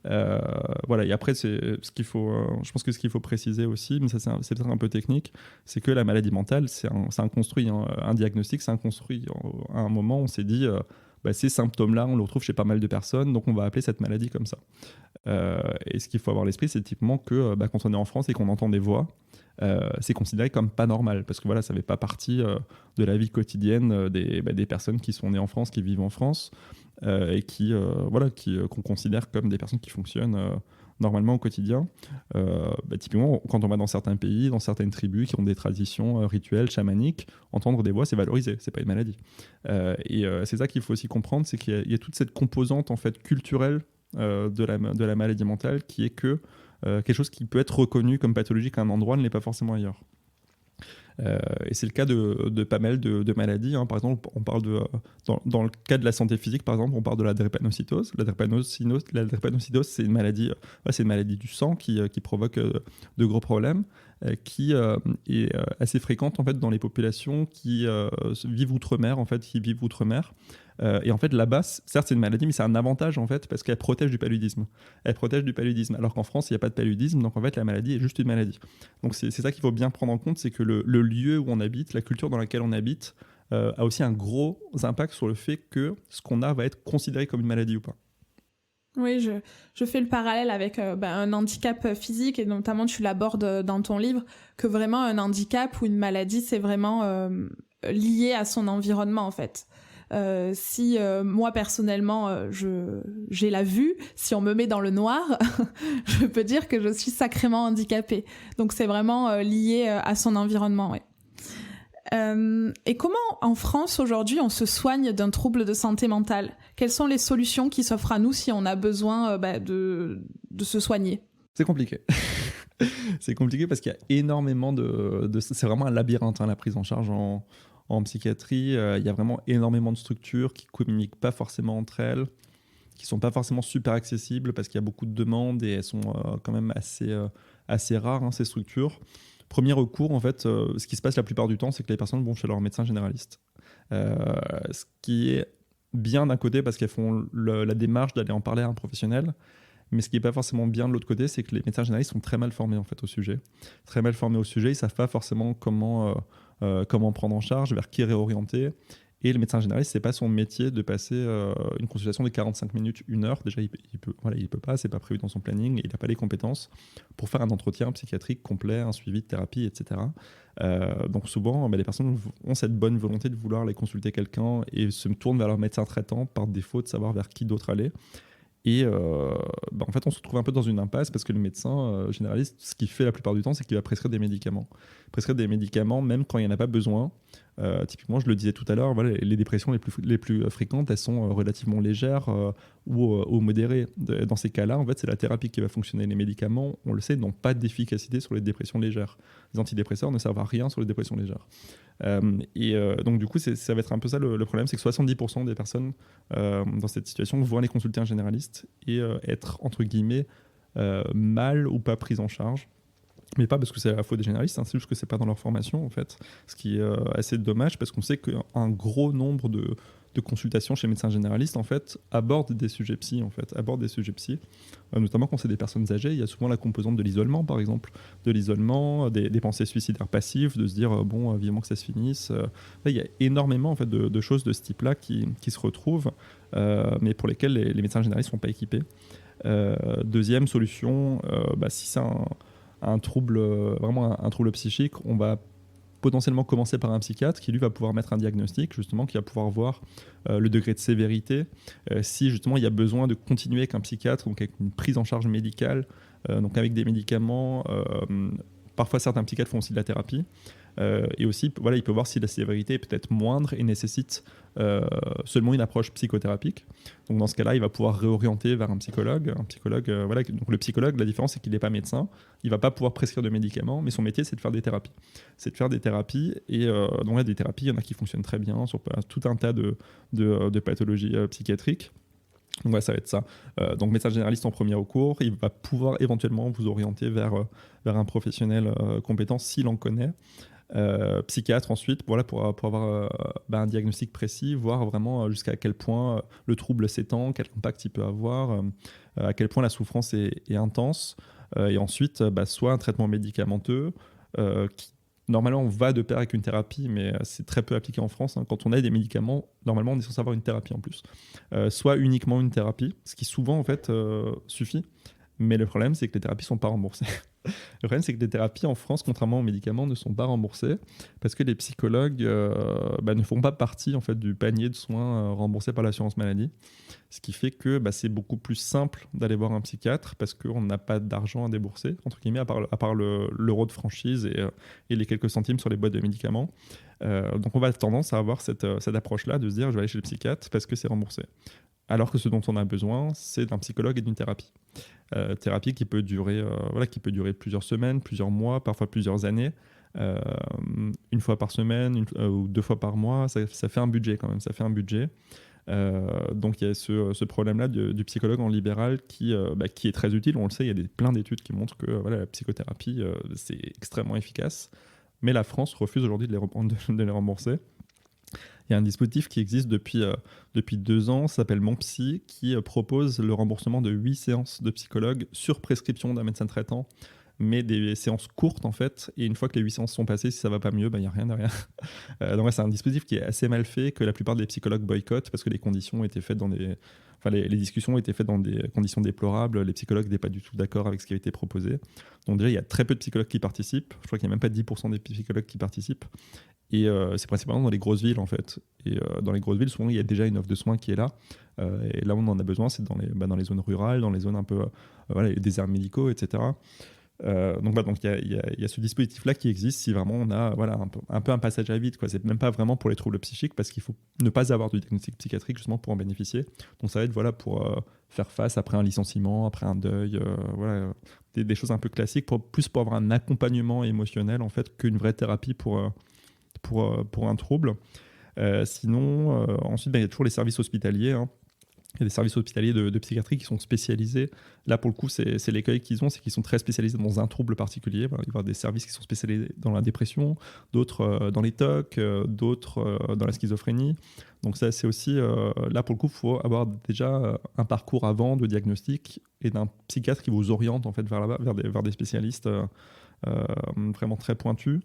Voilà, et après, c'est ce qu'il faut, je pense que ce qu'il faut préciser aussi, mais ça c'est peut-être un peu technique, c'est que la maladie mentale, c'est un construit, un diagnostic, c'est un construit. À un moment, on s'est dit, ces symptômes-là, on les retrouve chez pas mal de personnes, donc on va appeler cette maladie comme ça. Et ce qu'il faut avoir à l'esprit, c'est typiquement que quand on est en France et qu'on entend des voix, c'est considéré comme pas normal, parce que voilà, ça ne fait pas partie de la vie quotidienne des personnes qui sont nées en France, qui vivent en France, et qu'on considère comme des personnes qui fonctionnent normalement au quotidien. Typiquement, quand on va dans certains pays, dans certaines tribus qui ont des traditions rituelles, chamaniques, entendre des voix, c'est valorisé, c'est pas une maladie. C'est ça qu'il faut aussi comprendre, c'est qu'il y a toute cette composante en fait culturelle de la maladie mentale, qui est que quelque chose qui peut être reconnu comme pathologique à un endroit ne l'est pas forcément ailleurs. Et c'est le cas de pas mal de maladies. Par exemple, on parle dans le cas de la santé physique, par exemple, on parle de la drépanocytose. La drépanocytose, c'est une maladie du sang qui provoque de gros problèmes, qui est assez fréquente en fait dans les populations qui vivent outre-mer, et en fait là-bas, certes c'est une maladie, mais c'est un avantage en fait parce qu'elle protège du paludisme. Alors qu'en France il n'y a pas de paludisme, donc en fait la maladie est juste une maladie. Donc c'est ça qu'il faut bien prendre en compte, c'est que le lieu où on habite, la culture dans laquelle on habite, a aussi un gros impact sur le fait que ce qu'on a va être considéré comme une maladie ou pas. Oui, je fais le parallèle avec un handicap physique, et notamment tu l'abordes dans ton livre, que vraiment un handicap ou une maladie, c'est vraiment lié à son environnement en fait. Si moi personnellement j'ai la vue, si on me met dans le noir, je peux dire que je suis sacrément handicapée. Donc c'est vraiment lié à son environnement, ouais. Et comment, en France, aujourd'hui, on se soigne d'un trouble de santé mentale ? Quelles sont les solutions qui s'offrent à nous si on a besoin de se soigner ? C'est compliqué. C'est compliqué parce qu'il y a énormément c'est vraiment un labyrinthe, la prise en charge en psychiatrie. Il y a vraiment énormément de structures qui ne communiquent pas forcément entre elles, qui ne sont pas forcément super accessibles parce qu'il y a beaucoup de demandes et elles sont quand même assez rares, ces structures. Premier recours, en fait, ce qui se passe la plupart du temps, c'est que les personnes vont chez leur médecin généraliste. Ce qui est bien d'un côté parce qu'elles font la démarche d'aller en parler à un professionnel, mais ce qui n'est pas forcément bien de l'autre côté, c'est que les médecins généralistes sont très mal formés en fait, au sujet. Très mal formés au sujet, ils ne savent pas forcément comment prendre en charge, vers qui réorienter. Et le médecin généraliste, ce n'est pas son métier de passer une consultation de 45 minutes, 1 heure. Déjà, il peut pas, ce n'est pas prévu dans son planning, et il n'a pas les compétences pour faire un entretien psychiatrique complet, un suivi de thérapie, etc. Donc souvent, les personnes ont cette bonne volonté de vouloir aller consulter quelqu'un et se tournent vers leur médecin traitant par défaut de savoir vers qui d'autre aller. Et en fait, on se retrouve un peu dans une impasse parce que le médecin généraliste, ce qu'il fait la plupart du temps, c'est qu'il va prescrire des médicaments. Prescrire des médicaments même quand il n'y en a pas besoin. Typiquement, je le disais tout à l'heure, les dépressions les plus fréquentes, elles sont relativement légères ou modérées. Dans ces cas-là, en fait, c'est la thérapie qui va fonctionner. Les médicaments, on le sait, n'ont pas d'efficacité sur les dépressions légères. Les antidépresseurs ne servent à rien sur les dépressions légères. Donc du coup, ça va être un peu ça le problème, c'est que 70% des personnes dans cette situation vont aller consulter un généraliste et être, entre guillemets, mal ou pas prises en charge. Mais pas parce que c'est la faute des généralistes, c'est juste que c'est pas dans leur formation en fait. Ce qui est assez dommage parce qu'on sait qu'un gros nombre de consultations chez médecins généralistes en fait abordent des sujets psy notamment quand c'est des personnes âgées. Il y a souvent la composante de l'isolement par exemple, des pensées suicidaires passives, de se dire vivement que ça se finisse. Là, il y a énormément en fait de choses de ce type-là qui se retrouvent, mais pour lesquelles les médecins généralistes ne sont pas équipés. Deuxième solution, si c'est un trouble, vraiment un trouble psychique, on va potentiellement commencer par un psychiatre qui lui va pouvoir mettre un diagnostic, justement, qui va pouvoir voir le degré de sévérité, si justement il y a besoin de continuer avec un psychiatre, donc avec une prise en charge médicale, donc avec des médicaments. Parfois certains psychiatres font aussi de la thérapie. Et aussi, voilà, il peut voir si la sévérité est peut-être moindre et nécessite seulement une approche psychothérapique. Donc dans ce cas-là, il va pouvoir réorienter vers un psychologue. Voilà. Donc le psychologue, la différence, c'est qu'il n'est pas médecin. Il ne va pas pouvoir prescrire de médicaments, mais son métier, c'est de faire des thérapies. Et donc là, des thérapies, il y en a qui fonctionnent très bien sur tout un tas de pathologies psychiatriques. Donc ouais, ça va être ça. Donc médecin généraliste en premier recours, il va pouvoir éventuellement vous orienter vers un professionnel compétent s'il en connaît. Psychiatre ensuite, voilà, pour avoir un diagnostic précis, voir vraiment jusqu'à quel point le trouble s'étend, quel impact il peut avoir, à quel point la souffrance est intense. Et ensuite, soit un traitement médicamenteux qui normalement on va de pair avec une thérapie, mais c'est très peu appliqué en France. Quand on a des médicaments, normalement on est censé avoir une thérapie en plus. Soit uniquement une thérapie, ce qui souvent en fait suffit. Mais le problème, c'est que les thérapies ne sont pas remboursées. Le problème, c'est que les thérapies en France, contrairement aux médicaments, ne sont pas remboursées parce que les psychologues ne font pas partie en fait, du panier de soins remboursés par l'assurance maladie. Ce qui fait que c'est beaucoup plus simple d'aller voir un psychiatre parce qu'on n'a pas d'argent à débourser, entre guillemets, à part l'euro de franchise et les quelques centimes sur les boîtes de médicaments. Donc on va tendance à avoir cette approche-là de se dire je vais aller chez le psychiatre parce que c'est remboursé. Alors que ce dont on a besoin, c'est d'un psychologue et d'une thérapie. Thérapie qui peut durer plusieurs semaines, plusieurs mois, parfois plusieurs années. Une fois par semaine ou 2 fois par mois, ça fait un budget quand même. Ça fait un budget. Donc il y a ce problème-là du psychologue en libéral qui est très utile. On le sait, il y a plein d'études qui montrent que la psychothérapie, c'est extrêmement efficace. Mais la France refuse aujourd'hui de les rembourser. Il y a un dispositif qui existe depuis 2 ans, ça s'appelle Mon Psy, qui propose le remboursement de 8 séances de psychologue sur prescription d'un médecin traitant, mais des séances courtes en fait. Et une fois que les 8 séances sont passées, si ça ne va pas mieux, il n'y a rien derrière. Donc c'est un dispositif qui est assez mal fait, que la plupart des psychologues boycottent parce que les conditions étaient faites les discussions étaient faites dans des conditions déplorables. Les psychologues n'étaient pas du tout d'accord avec ce qui a été proposé. Donc déjà, il y a très peu de psychologues qui participent. Je crois qu'il n'y a même pas 10% des psychologues qui participent. Et c'est principalement dans les grosses villes en fait. Et dans les grosses villes, souvent il y a déjà une offre de soins qui est là. Et là où on en a besoin, c'est dans les zones rurales, dans les zones un peu les déserts médicaux, etc. Donc il y a ce dispositif-là qui existe si vraiment on a un peu un passage à vide, quoi. C'est même pas vraiment pour les troubles psychiques parce qu'il faut ne pas avoir de diagnostic psychiatrique justement pour en bénéficier. Donc ça va être pour faire face après un licenciement, après un deuil, des choses un peu classiques plus pour avoir un accompagnement émotionnel en fait qu'une vraie thérapie pour un trouble. Sinon, ensuite, il y a toujours les services hospitaliers. Il y a des services hospitaliers de psychiatrie qui sont spécialisés. Là, pour le coup, c'est l'écueil qu'ils ont, c'est qu'ils sont très spécialisés dans un trouble particulier. Voilà, il va y avoir des services qui sont spécialisés dans la dépression, d'autres dans les TOC, d'autres dans la schizophrénie. Donc ça, c'est aussi, là, pour le coup, il faut avoir déjà un parcours avant de diagnostic et d'un psychiatre qui vous oriente en fait, vers là-bas, vers des spécialistes vraiment très pointus.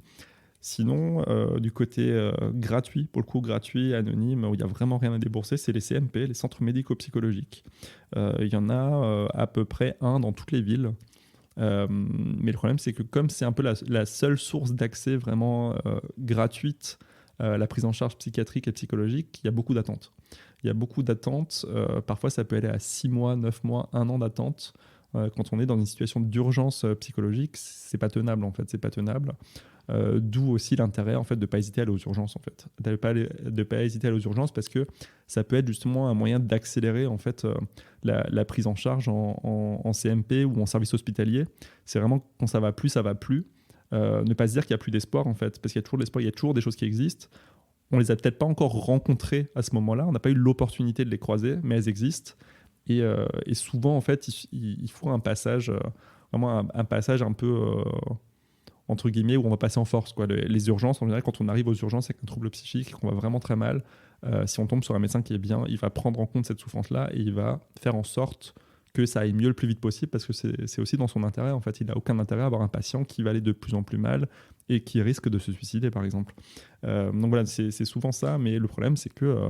Sinon, du côté gratuit, pour le coup gratuit, anonyme, où il n'y a vraiment rien à débourser, c'est les CMP, les centres médico-psychologiques. Il y en a à peu près un dans toutes les villes. Mais le problème, c'est que comme c'est un peu la seule source d'accès vraiment gratuite à la prise en charge psychiatrique et psychologique, il y a beaucoup d'attentes. Parfois, ça peut aller à 6 mois, 9 mois, 1 an d'attente. Quand on est dans une situation d'urgence psychologique, c'est pas tenable en fait, c'est pas tenable. D'où aussi l'intérêt en fait de pas hésiter à aller aux urgences en fait, de pas hésiter à aller aux urgences parce que ça peut être justement un moyen d'accélérer en fait la prise en charge en CMP ou en service hospitalier. C'est vraiment quand ça va plus, ne pas se dire qu'il y a plus d'espoir en fait, parce qu'il y a toujours de l'espoir, il y a toujours des choses qui existent. On les a peut-être pas encore rencontrées à ce moment-là, on n'a pas eu l'opportunité de les croiser, mais elles existent. Et souvent en fait il faut un passage vraiment un passage un peu entre guillemets, où on va passer en force, quoi. Les urgences, en général, quand on arrive aux urgences avec un trouble psychique et qu'on va vraiment très mal, si on tombe sur un médecin qui est bien, il va prendre en compte cette souffrance-là et il va faire en sorte que ça aille mieux le plus vite possible parce que c'est aussi dans son intérêt. En fait, il n'a aucun intérêt à avoir un patient qui va aller de plus en plus mal et qui risque de se suicider, par exemple. Donc voilà, c'est souvent ça, mais le problème, c'est que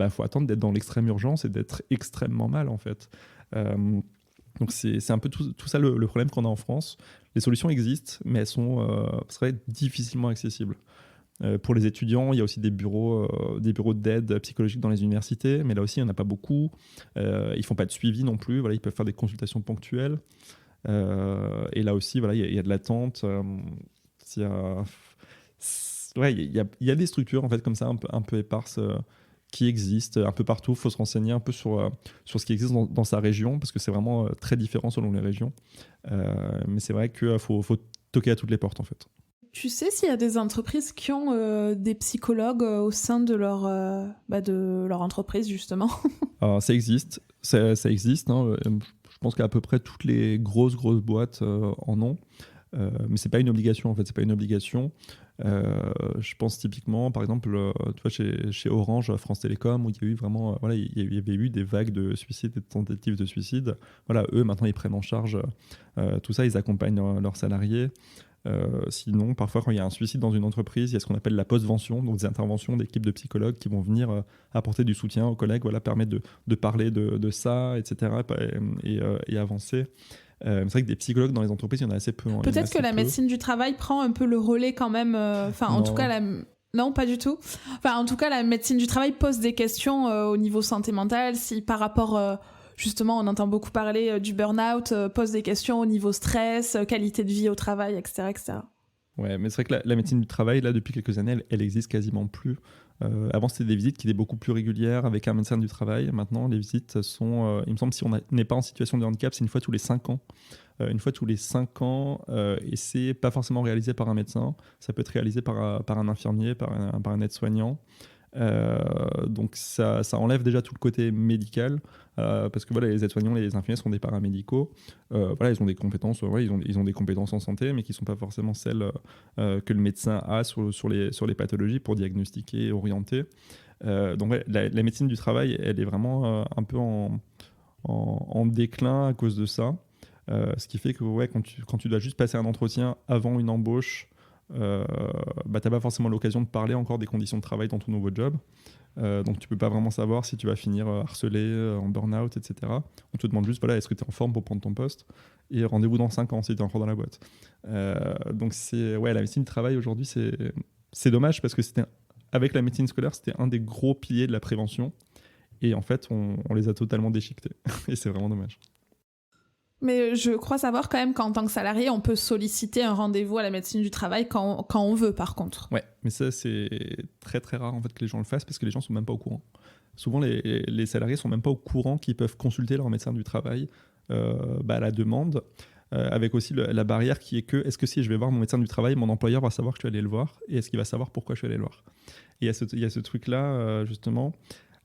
faut attendre d'être dans l'extrême urgence et d'être extrêmement mal, en fait. Donc c'est un peu tout ça le problème qu'on a en France. Les solutions existent, mais elles sont difficilement accessibles. Pour les étudiants, il y a aussi des bureaux d'aide psychologique dans les universités, mais là aussi, il n'y en a pas beaucoup. Ils ne font pas de suivi non plus. Voilà, ils peuvent faire des consultations ponctuelles. Et là aussi, voilà, il y a de l'attente. Il y a des structures en fait, comme ça, un peu éparses qui existent un peu partout. Il faut se renseigner un peu sur ce qui existe dans sa région, parce que c'est vraiment très différent selon les régions. Mais c'est vrai qu'il faut toquer à toutes les portes, en fait. Tu sais s'il y a des entreprises qui ont des psychologues au sein de leur entreprise, justement? Alors, ça existe. Ça existe. Hein. Je pense qu'à peu près toutes les grosses boîtes en ont. Mais c'est pas une obligation, en fait. C'est pas une obligation. Je pense typiquement, par exemple, tu vois, chez Orange, France Télécom, où il y a eu vraiment, voilà, il y avait eu des vagues de suicides, des tentatives de suicide. Voilà, eux, maintenant, ils prennent en charge tout ça. Ils accompagnent leurs salariés. Sinon, parfois, quand il y a un suicide dans une entreprise, il y a ce qu'on appelle la postvention, donc des interventions d'équipes de psychologues qui vont venir apporter du soutien aux collègues, voilà, permettre de parler de ça, etc., et avancer. C'est vrai que des psychologues dans les entreprises, il y en a assez peu. Peut-être que la médecine du travail prend un peu le relais quand même. En tout cas, non, pas du tout. Enfin, en tout cas, la médecine du travail pose des questions au niveau santé mentale, si par rapport... Justement, on entend beaucoup parler du burn-out, pose des questions au niveau stress, qualité de vie au travail, etc. etc. Ouais, mais c'est vrai que la médecine du travail, là, depuis quelques années, elle existe quasiment plus. Avant, c'était des visites qui étaient beaucoup plus régulières avec un médecin du travail. Maintenant, les visites sont, il me semble, si on n'est pas en situation de handicap, c'est une fois tous les 5 ans. Une fois tous les 5 ans, et c'est pas forcément réalisé par un médecin. Ça peut être réalisé par un infirmier, par un aide-soignant. Donc ça enlève déjà tout le côté médical, parce que voilà, les aides-soignants, les infirmiers sont des paramédicaux. Voilà, ils ont des compétences, ouais, ils ont des compétences en santé, mais qui ne sont pas forcément celles que le médecin a sur les pathologies pour diagnostiquer et orienter. Donc ouais, la médecine du travail, elle est vraiment un peu en déclin à cause de ça. Ce qui fait que ouais, quand tu dois juste passer un entretien avant une embauche, t'as pas forcément l'occasion de parler encore des conditions de travail dans ton nouveau job. Donc tu peux pas vraiment savoir si tu vas finir harcelé, en burn-out, etc. On te demande juste, voilà, est-ce que tu es en forme pour prendre ton poste, et rendez-vous dans 5 ans si tu es encore dans la boîte. Donc la médecine du travail aujourd'hui, c'est dommage, parce que avec la médecine scolaire, c'était un des gros piliers de la prévention, et en fait on les a totalement déchiquetés et c'est vraiment dommage. Mais je crois savoir quand même qu'en tant que salarié, on peut solliciter un rendez-vous à la médecine du travail quand on veut, par contre. Ouais, mais ça, c'est très très rare en fait que les gens le fassent, parce que les gens sont même pas au courant. Souvent, les salariés sont même pas au courant qu'ils peuvent consulter leur médecin du travail à la demande, avec aussi la barrière qui est que, est-ce que si je vais voir mon médecin du travail, mon employeur va savoir que je suis allé le voir, et est-ce qu'il va savoir pourquoi je suis allé le voir. Et il y a ce truc-là, justement,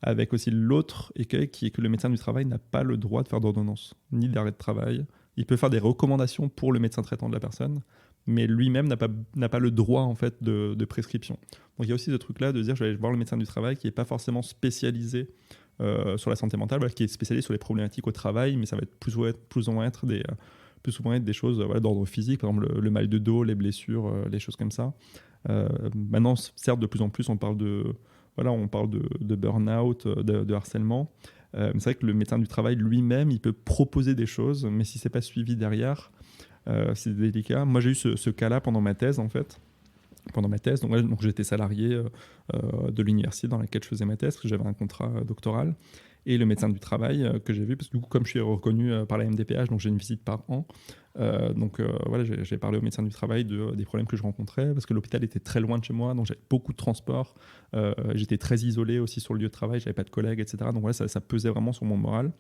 avec aussi l'autre écueil qui est que le médecin du travail n'a pas le droit de faire d'ordonnance, ni d'arrêt de travail. Il peut faire des recommandations pour le médecin traitant de la personne, mais lui-même n'a pas le droit en fait de prescription. Donc il y a aussi ce truc-là de dire, je vais aller voir le médecin du travail qui n'est pas forcément spécialisé sur la santé mentale, qui est spécialisé sur les problématiques au travail, mais ça va être plus souvent être des choses d'ordre physique, par exemple le mal de dos, les blessures, les choses comme ça. Maintenant, certes, de plus en plus, on parle de burn-out, de harcèlement. C'est vrai que le médecin du travail lui-même, il peut proposer des choses, mais si c'est pas suivi derrière, c'est délicat. Moi, j'ai eu ce cas-là pendant ma thèse, en fait. Donc j'étais salarié de l'université dans laquelle je faisais ma thèse, parce que j'avais un contrat doctoral. Et le médecin du travail que j'ai vu, parce que du coup, comme je suis reconnu par la MDPH, donc j'ai une visite par an. J'ai parlé au médecin du travail des problèmes que je rencontrais, parce que l'hôpital était très loin de chez moi, donc j'avais beaucoup de transport. J'étais très isolé aussi sur le lieu de travail, j'avais pas de collègues, etc. Donc voilà, ça pesait vraiment sur mon moral.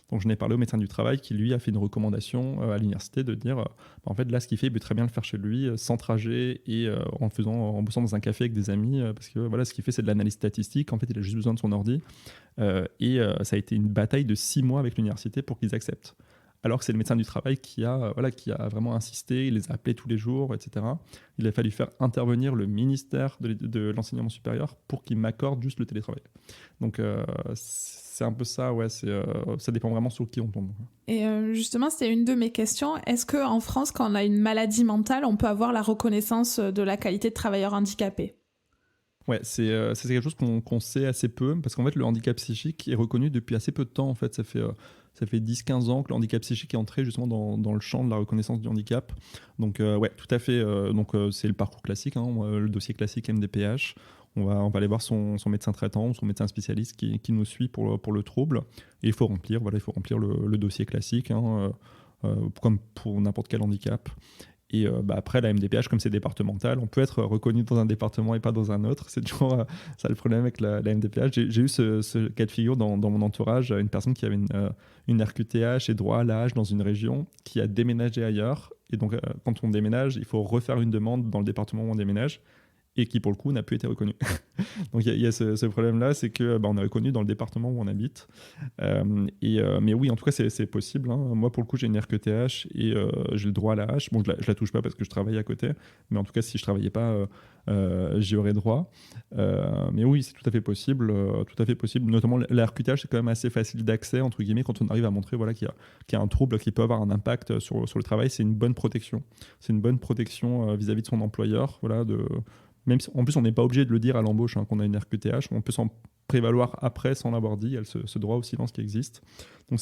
Donc je n'ai parlé au médecin du travail qui, lui, a fait une recommandation à l'université de dire en fait, là, ce qu'il fait, il peut très bien le faire chez lui, sans trajet, et en bossant dans un café avec des amis, parce que voilà, ce qu'il fait, c'est de l'analyse statistique. En fait, il a juste besoin de son ordi. Ça a été une bataille de 6 mois avec l'université pour qu'ils acceptent. Alors que c'est le médecin du travail qui a vraiment insisté, il les a appelés tous les jours, etc. Il a fallu faire intervenir le ministère de l'enseignement supérieur pour qu'il m'accorde juste le télétravail. Donc c'est un peu ça, ouais, ça dépend vraiment sur qui on tombe. Et justement, c'était une de mes questions. Est-ce qu'en France, quand on a une maladie mentale, on peut avoir la reconnaissance de la qualité de travailleur handicapé ? Ouais, c'est quelque chose qu'on sait assez peu, parce qu'en fait, le handicap psychique est reconnu depuis assez peu de temps. En fait, ça fait ça fait 10-15 ans que le handicap psychique est entré justement dans le champ de la reconnaissance du handicap. Donc ouais, tout à fait. C'est le parcours classique, hein, le dossier classique MDPH. On va aller voir son médecin traitant ou son médecin spécialiste qui nous suit pour le trouble. Et il faut remplir le dossier classique, hein, comme pour n'importe quel handicap. Et après, la MDPH, comme c'est départemental, on peut être reconnu dans un département et pas dans un autre. C'est toujours ça le problème avec la MDPH. J'ai eu ce cas de figure dans mon entourage, une personne qui avait une RQTH et droit à l'âge dans une région qui a déménagé ailleurs. Et donc, quand on déménage, il faut refaire une demande dans le département où on déménage et qui, pour le coup, n'a plus été reconnu. Donc, il y a ce problème-là, c'est qu'on est reconnu dans le département où on habite. Mais oui, en tout cas, c'est possible, hein. Moi, pour le coup, j'ai une RQTH et j'ai le droit à la hache. Bon, je la touche pas parce que je travaille à côté, mais en tout cas, si je travaillais pas, j'y aurais droit. Mais oui, c'est tout à fait possible, Notamment, la RQTH, c'est quand même assez facile d'accès, entre guillemets, quand on arrive à montrer qu'il y a un trouble qui peut avoir un impact sur le travail. C'est une bonne protection. C'est une bonne protection vis-à-vis de son employeur, même si, en plus, on n'est pas obligé de le dire à l'embauche, hein, qu'on a une RQTH. On peut s'en prévaloir après sans l'avoir dit. Il y a ce droit au silence qui existe. Donc,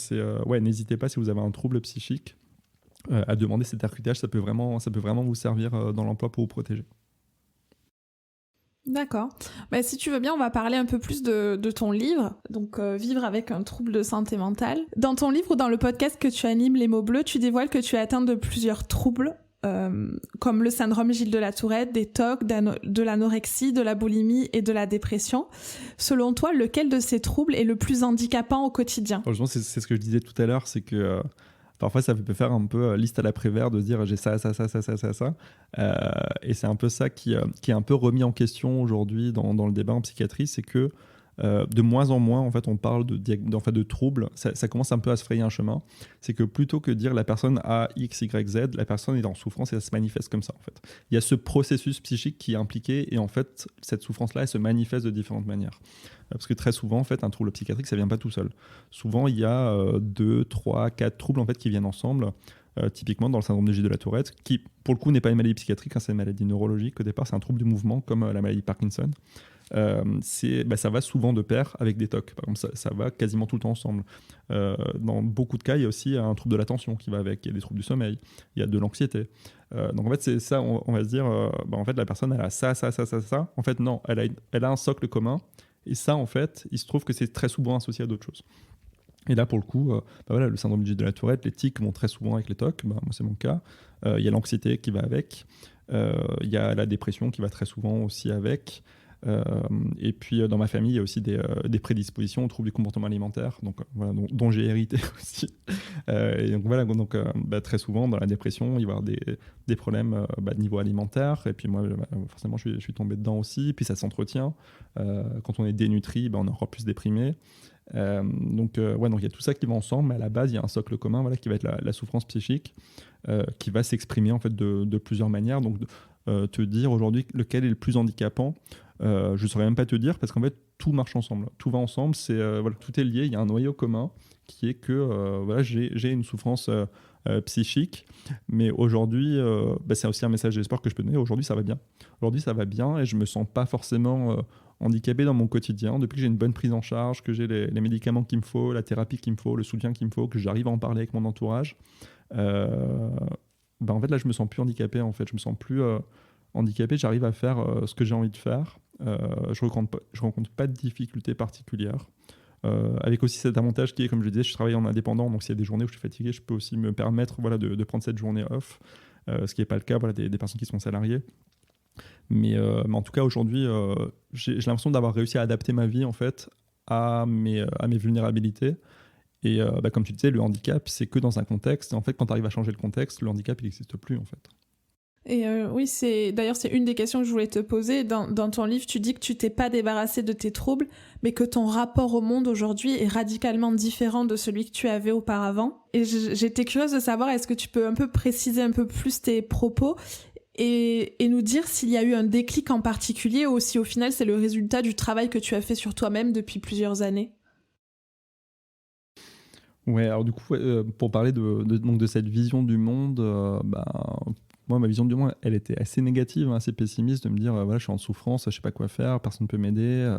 n'hésitez pas, si vous avez un trouble psychique, à demander cette RQTH. Ça peut vraiment vous servir dans l'emploi pour vous protéger. D'accord. Si tu veux bien, on va parler un peu plus de ton livre, donc Vivre avec un trouble de santé mentale. Dans ton livre ou dans le podcast que tu animes, Les mots bleus, tu dévoiles que tu es atteinte de plusieurs troubles, comme le syndrome Gilles de la Tourette, des TOC, de l'anorexie, de la boulimie et de la dépression. Selon toi, lequel de ces troubles est le plus handicapant au quotidien ? Franchement, c'est ce que je disais tout à l'heure, c'est que parfois ça peut faire un peu liste à l'après-vert de se dire j'ai ça. Et c'est un peu ça qui est un peu remis en question aujourd'hui dans le débat en psychiatrie, c'est que de moins en moins, en fait, on parle de troubles. Ça commence un peu à se frayer un chemin. C'est que plutôt que de dire la personne a X, Y, Z, la personne est en souffrance et ça se manifeste comme ça, en fait. Il y a ce processus psychique qui est impliqué et en fait, cette souffrance-là, elle se manifeste de différentes manières. Parce que très souvent, en fait, un trouble psychiatrique, ça vient pas tout seul. Souvent, il y a 2, 3, 4 troubles en fait, qui viennent ensemble. Typiquement dans le syndrome de Gilles de la Tourette, qui pour le coup n'est pas une maladie psychiatrique, hein, c'est une maladie neurologique. Au départ, c'est un trouble du mouvement comme la maladie de Parkinson. Ça va souvent de pair avec des TOC. Par exemple, ça va quasiment tout le temps ensemble. Dans beaucoup de cas, il y a aussi un trouble de l'attention qui va avec. Il y a des troubles du sommeil, il y a de l'anxiété. Donc en fait, c'est ça, on va se dire, en fait, la personne, elle a ça. En fait, non, elle a un socle commun. Et ça, en fait, il se trouve que c'est très souvent associé à d'autres choses. Et là, pour le coup, le syndrome de la Tourette, les tics vont très souvent avec les TOC. Moi, c'est mon cas. Il y a l'anxiété qui va avec. Il y a la dépression qui va très souvent aussi avec. Et puis, dans ma famille, il y a aussi des prédispositions aux troubles du comportement alimentaire, dont j'ai hérité aussi. Et donc, très souvent, dans la dépression, il va y avoir des problèmes de niveau alimentaire. Et puis, moi, forcément, je suis tombé dedans aussi. Puis, ça s'entretient. Quand on est dénutri, on est encore plus déprimé. Donc il y a tout ça qui va ensemble, mais à la base il y a un socle commun qui va être la souffrance psychique qui va s'exprimer en fait de plusieurs manières. Donc te dire aujourd'hui lequel est le plus handicapant, je ne saurais même pas te dire parce qu'en fait tout marche ensemble, tout va ensemble, tout est lié, il y a un noyau commun qui est que j'ai une souffrance psychique, mais aujourd'hui c'est aussi un message d'espoir que je peux donner. Aujourd'hui ça va bien et je me sens pas forcément handicapé dans mon quotidien, depuis que j'ai une bonne prise en charge, que j'ai les médicaments qu'il me faut, la thérapie qu'il me faut, le soutien qu'il me faut, que j'arrive à en parler avec mon entourage. En fait, là, je me sens plus handicapé. En fait, je me sens plus handicapé. J'arrive à faire ce que j'ai envie de faire. Je rencontre pas de difficultés particulières. Avec aussi cet avantage qui est, comme je disais, je travaille en indépendant, donc s'il y a des journées où je suis fatigué, je peux aussi me permettre de prendre cette journée off, ce qui n'est pas le cas des personnes qui sont salariées. Mais en tout cas, aujourd'hui, j'ai l'impression d'avoir réussi à adapter ma vie en fait, à mes vulnérabilités. Et comme tu disais, le handicap, c'est que dans un contexte. Et en fait, quand tu arrives à changer le contexte, le handicap, il n'existe plus en fait. Et oui, c'est une des questions que je voulais te poser. Dans ton livre, tu dis que tu t'es pas débarrassé de tes troubles, mais que ton rapport au monde aujourd'hui est radicalement différent de celui que tu avais auparavant. Et j'étais curieuse de savoir, est-ce que tu peux un peu préciser un peu plus tes propos et nous dire s'il y a eu un déclic en particulier ou si au final c'est le résultat du travail que tu as fait sur toi-même depuis plusieurs années? Ouais, alors du coup, pour parler de cette vision du monde, moi, ma vision du monde, elle était assez négative, assez pessimiste, de me dire, je suis en souffrance, je sais pas quoi faire, personne ne peut m'aider,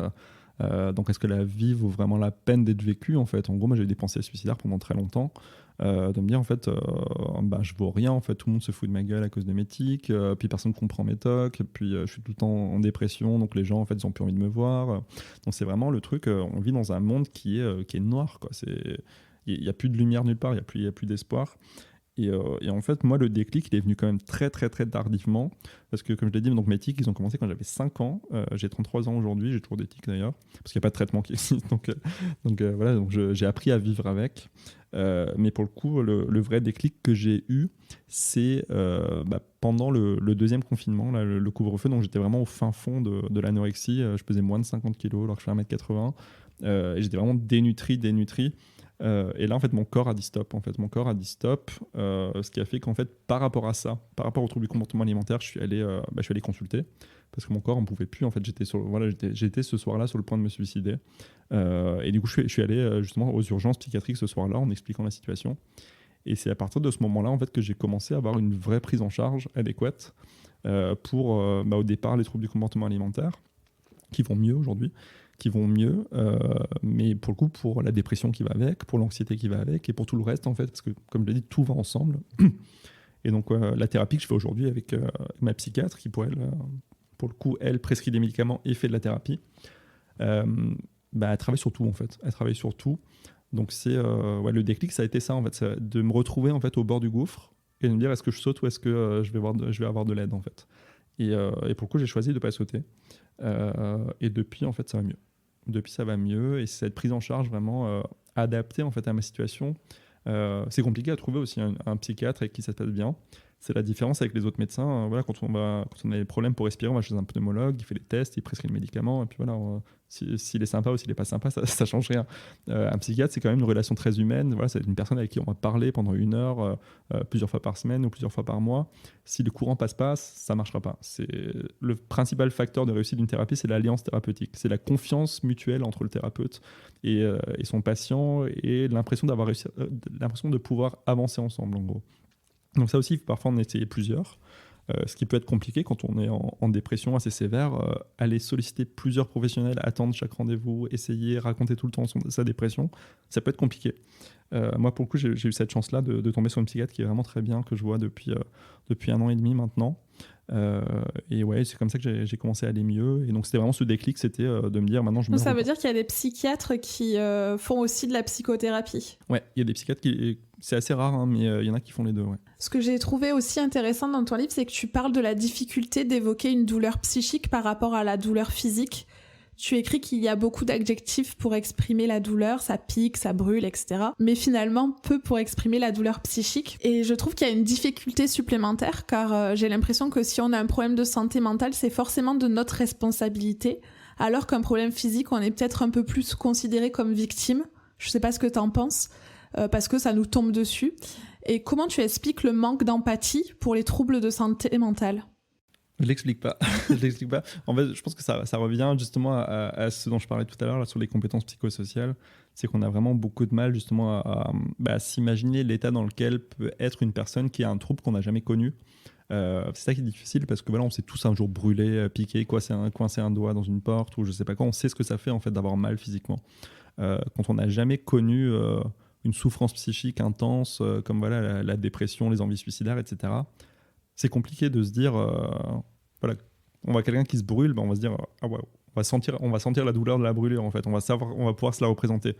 Donc est-ce que la vie vaut vraiment la peine d'être vécue en fait? En gros, moi j'ai eu des pensées suicidaires pendant très longtemps, de me dire en fait, je vaux rien en fait, tout le monde se fout de ma gueule à cause de mes tics, puis personne comprend mes tocs, puis je suis tout le temps en dépression, donc les gens en fait ils ont plus envie de me voir. Donc c'est vraiment le truc, on vit dans un monde qui est noir quoi. Il y a plus de lumière nulle part, il y a plus d'espoir. Et en fait, moi, le déclic, il est venu quand même très, très, très tardivement. Parce que, comme je l'ai dit, donc, mes tics, ils ont commencé quand j'avais 5 ans. J'ai 33 ans aujourd'hui, j'ai toujours des tics d'ailleurs. Parce qu'il n'y a pas de traitement qui existe. Voilà, j'ai appris à vivre avec. Mais pour le coup, le vrai déclic que j'ai eu, c'est pendant le deuxième confinement, là, le couvre-feu. Donc, j'étais vraiment au fin fond de l'anorexie. Je pesais moins de 50 kilos alors que je fais 1m80. Et j'étais vraiment dénutri. Et là, en fait, mon corps a dit stop. Ce qui a fait qu'en fait, par rapport à ça, par rapport au trouble du comportement alimentaire, je suis allé consulter parce que mon corps en pouvait plus. En fait, j'étais ce soir-là sur le point de me suicider. Et du coup, je suis allé justement aux urgences psychiatriques ce soir-là en expliquant la situation. Et c'est à partir de ce moment-là, en fait, que j'ai commencé à avoir une vraie prise en charge adéquate pour, au départ, les troubles du comportement alimentaire qui vont mieux aujourd'hui. Mais pour le coup, pour la dépression qui va avec, pour l'anxiété qui va avec, et pour tout le reste, en fait, parce que, comme je l'ai dit, tout va ensemble. Et donc, la thérapie que je fais aujourd'hui avec ma psychiatre, qui pour le coup, elle prescrit des médicaments et fait de la thérapie, elle travaille sur tout, en fait. Elle travaille sur tout. Donc, le déclic, ça a été ça, en fait, de me retrouver, en fait, au bord du gouffre, et de me dire, est-ce que je saute ou est-ce que je vais avoir de l'aide, en fait. Et pour le coup, j'ai choisi de ne pas sauter. Et depuis, en fait, ça va mieux. Depuis, ça va mieux, et cette prise en charge vraiment adaptée en fait à ma situation. C'est compliqué à trouver aussi un psychiatre avec qui ça se passe bien. C'est la différence avec les autres médecins. Voilà, quand on a des problèmes pour respirer, on va chez un pneumologue, il fait les tests, il prescrit le médicament, et puis voilà, s'il est sympa ou s'il n'est pas sympa, ça change rien. Un psychiatre, c'est quand même une relation très humaine. Voilà, c'est une personne avec qui on va parler pendant 1 heure, plusieurs fois par semaine ou plusieurs fois par mois. Si le courant passe pas, ça marchera pas. C'est le principal facteur de réussite d'une thérapie, c'est l'alliance thérapeutique. C'est la confiance mutuelle entre le thérapeute et son patient, et l'impression d'avoir réussi, l'impression de pouvoir avancer ensemble, en gros. Donc ça aussi, parfois on essaye plusieurs, ce qui peut être compliqué quand on est en dépression assez sévère. Aller solliciter plusieurs professionnels, attendre chaque rendez-vous, essayer, raconter tout le temps sa dépression, ça peut être compliqué. Moi, pour le coup, j'ai eu cette chance-là de tomber sur une psychiatre qui est vraiment très bien, que je vois depuis 1 an et demi maintenant. Et ouais, c'est comme ça que j'ai commencé à aller mieux. Et donc, c'était vraiment ce déclic, c'était de me dire maintenant je me. Donc, ça veut dire qu'il y a des psychiatres qui font aussi de la psychothérapie. Ouais, il y a des psychiatres c'est assez rare, hein, mais il y en a qui font les deux. Ouais. Ce que j'ai trouvé aussi intéressant dans ton livre, c'est que tu parles de la difficulté d'évoquer une douleur psychique par rapport à la douleur physique. Tu écris qu'il y a beaucoup d'adjectifs pour exprimer la douleur, ça pique, ça brûle, etc. Mais finalement, peu pour exprimer la douleur psychique. Et je trouve qu'il y a une difficulté supplémentaire, car j'ai l'impression que si on a un problème de santé mentale, c'est forcément de notre responsabilité, alors qu'un problème physique, on est peut-être un peu plus considéré comme victime. Je sais pas ce que t'en penses, parce que ça nous tombe dessus. Et comment tu expliques le manque d'empathie pour les troubles de santé mentale ? Je l'explique pas. En fait, je pense que ça revient justement à ce dont je parlais tout à l'heure là, sur les compétences psychosociales. C'est qu'on a vraiment beaucoup de mal justement à s'imaginer l'état dans lequel peut être une personne qui a un trouble qu'on n'a jamais connu. C'est ça qui est difficile parce que voilà, on s'est tous un jour brûlé, piqué, coincer un doigt dans une porte ou je sais pas quoi. On sait ce que ça fait en fait d'avoir mal physiquement. Quand on n'a jamais connu une souffrance psychique intense comme voilà la dépression, les envies suicidaires, etc. C'est compliqué de se dire, voilà, on voit quelqu'un qui se brûle, on va se dire, ah ouais, on va sentir la douleur de la brûlure en fait, on va pouvoir se la représenter.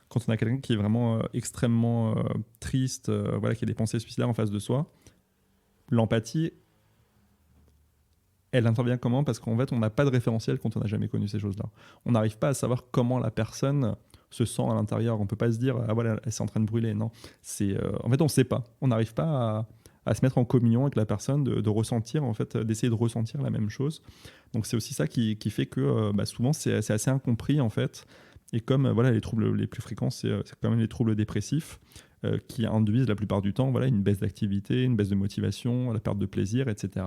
Quand on a quelqu'un qui est vraiment extrêmement triste, voilà, qui a des pensées suicidaires en face de soi, l'empathie, elle intervient comment ? Parce qu'en fait, on n'a pas de référentiel quand on n'a jamais connu ces choses-là. On n'arrive pas à savoir comment la personne se sent à l'intérieur. On peut pas se dire, ah voilà, elle est en train de brûler. Non, en fait, on ne sait pas. On n'arrive pas à se mettre en communion avec la personne, de ressentir, en fait, d'essayer de ressentir la même chose. Donc c'est aussi ça qui fait que souvent c'est assez incompris en fait. Et comme voilà, les troubles les plus fréquents, c'est quand même les troubles dépressifs qui induisent la plupart du temps voilà, une baisse d'activité, une baisse de motivation, la perte de plaisir, etc.